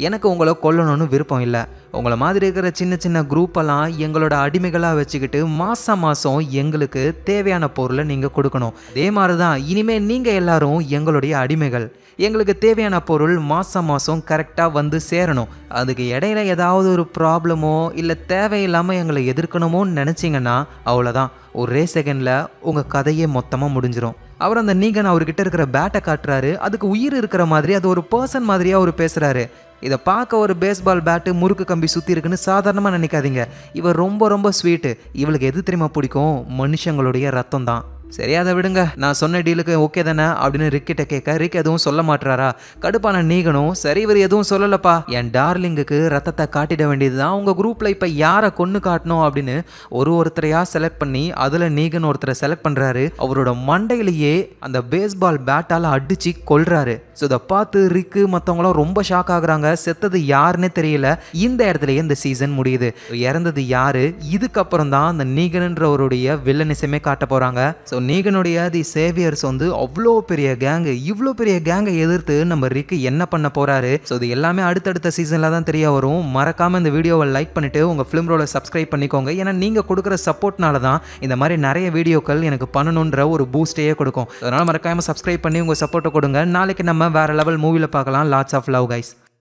எனக்கு உங்களை கொல்லணும்னு விருப்பம் இல்லை. உங்களை மாதிரி இருக்கிற சின்ன குரூப்பெல்லாம் எங்களோட அடிமைகளாக வச்சுக்கிட்டு மாதம் எங்களுக்கு தேவையான பொருளை நீங்கள் கொடுக்கணும். அதே மாதிரி தான் இனிமேல் நீங்கள் எல்லாரும் எங்களுடைய அடிமைகள். எங்களுக்கு தேவையான பொருள் மாதம் கரெக்டாக வந்து சேரணும். அதுக்கு இடையில ஏதாவது ஒரு ப்ராப்ளமோ இல்லை தேவையில்லாமல் எங்களை எதிர்க்கணுமோன்னு நினச்சிங்கன்னா அவ்வளோதான், ஒரே செகண்டில் உங்கள் கதையே மொத்தமாக முடிஞ்சிடும். அவர் அந்த நீகன் அவர்கிட்ட இருக்கிற பேட்டை காட்டுறாரு. அதுக்கு உயிர் இருக்கிற மாதிரி, அது ஒரு பர்சன் மாதிரியா அவர் பேசுறாரு. இதை பார்க்க ஒரு பேஸ்பால் பேட்டு முறுக்கு கம்பி சுற்றி இருக்குன்னு சாதாரணமாக நினைக்காதீங்க. இவர் ரொம்ப ஸ்வீட்டு. இவளுக்கு எது தெரியுமா பிடிக்கும்? மனுஷங்களுடைய ரத்தம் தான். சரி அதை விடுங்க, நான் சொன்ன டீலுக்கு ஓகே தானே அப்படின்னு ரிக்கிட்ட கேட்க ரிக் எதுவும் சொல்ல மாட்டாரா. கடுப்பான நீகனும் சரி இவர் எதுவும் சொல்லலப்பா, என் டார்லிங்குக்கு ரத்தத்தை காட்டிட வேண்டியதுதான், உங்க குரூப்ல இப்ப யாரை கொன்னு காட்டணும் அப்படின்னு ஒருத்தரையா செலக்ட் பண்ணி அதுல நீகன் ஒருத்தரை செலக்ட் பண்றாரு. அவரோட மண்டையிலேயே அந்த பேஸ்பால் பேட்டால அடிச்சு கொல்றாரு. ஸோ இதை பார்த்து ரிக்கு மற்றவங்களும் ரொம்ப ஷாக் ஆகுறாங்க. செத்தது யாருன்னே தெரியல. இந்த இடத்துலயே இந்த சீசன் முடியுது. இறந்தது யாரு? இதுக்கப்புறம் தான் அந்த நீகன்ன்றவருடைய வில்லனிசமே காட்ட போறாங்க. ஸோ நீகனுடைய தி சேவியர்ஸ் வந்து அவ்வளோ பெரிய கேங்கு, இவ்வளோ பெரிய கேங்கை எதிர்த்து நம்ம ரிக்கு என்ன பண்ண போறாரு? ஸோ இது எல்லாமே அடுத்தடுத்த சீசன்ல தான் தெரிய வரும். மறக்காம இந்த வீடியோவை லைக் பண்ணிட்டு உங்க ஃபிலிம் ரோலை சப்ஸ்கிரைப் பண்ணிக்கோங்க. ஏன்னா நீங்க கொடுக்குற சப்போர்ட்னால தான் இந்த மாதிரி நிறைய வீடியோக்கள் எனக்கு பண்ணணுன்ற ஒரு பூஸ்டையே கொடுக்கும். அதனால மறக்காம சப்ஸ்கிரைப் பண்ணி உங்க சப்போர்ட்டை கொடுங்க. நாளைக்கு நம்ம வேற லெவல் மூவில பார்க்கலாம். Lots of love guys.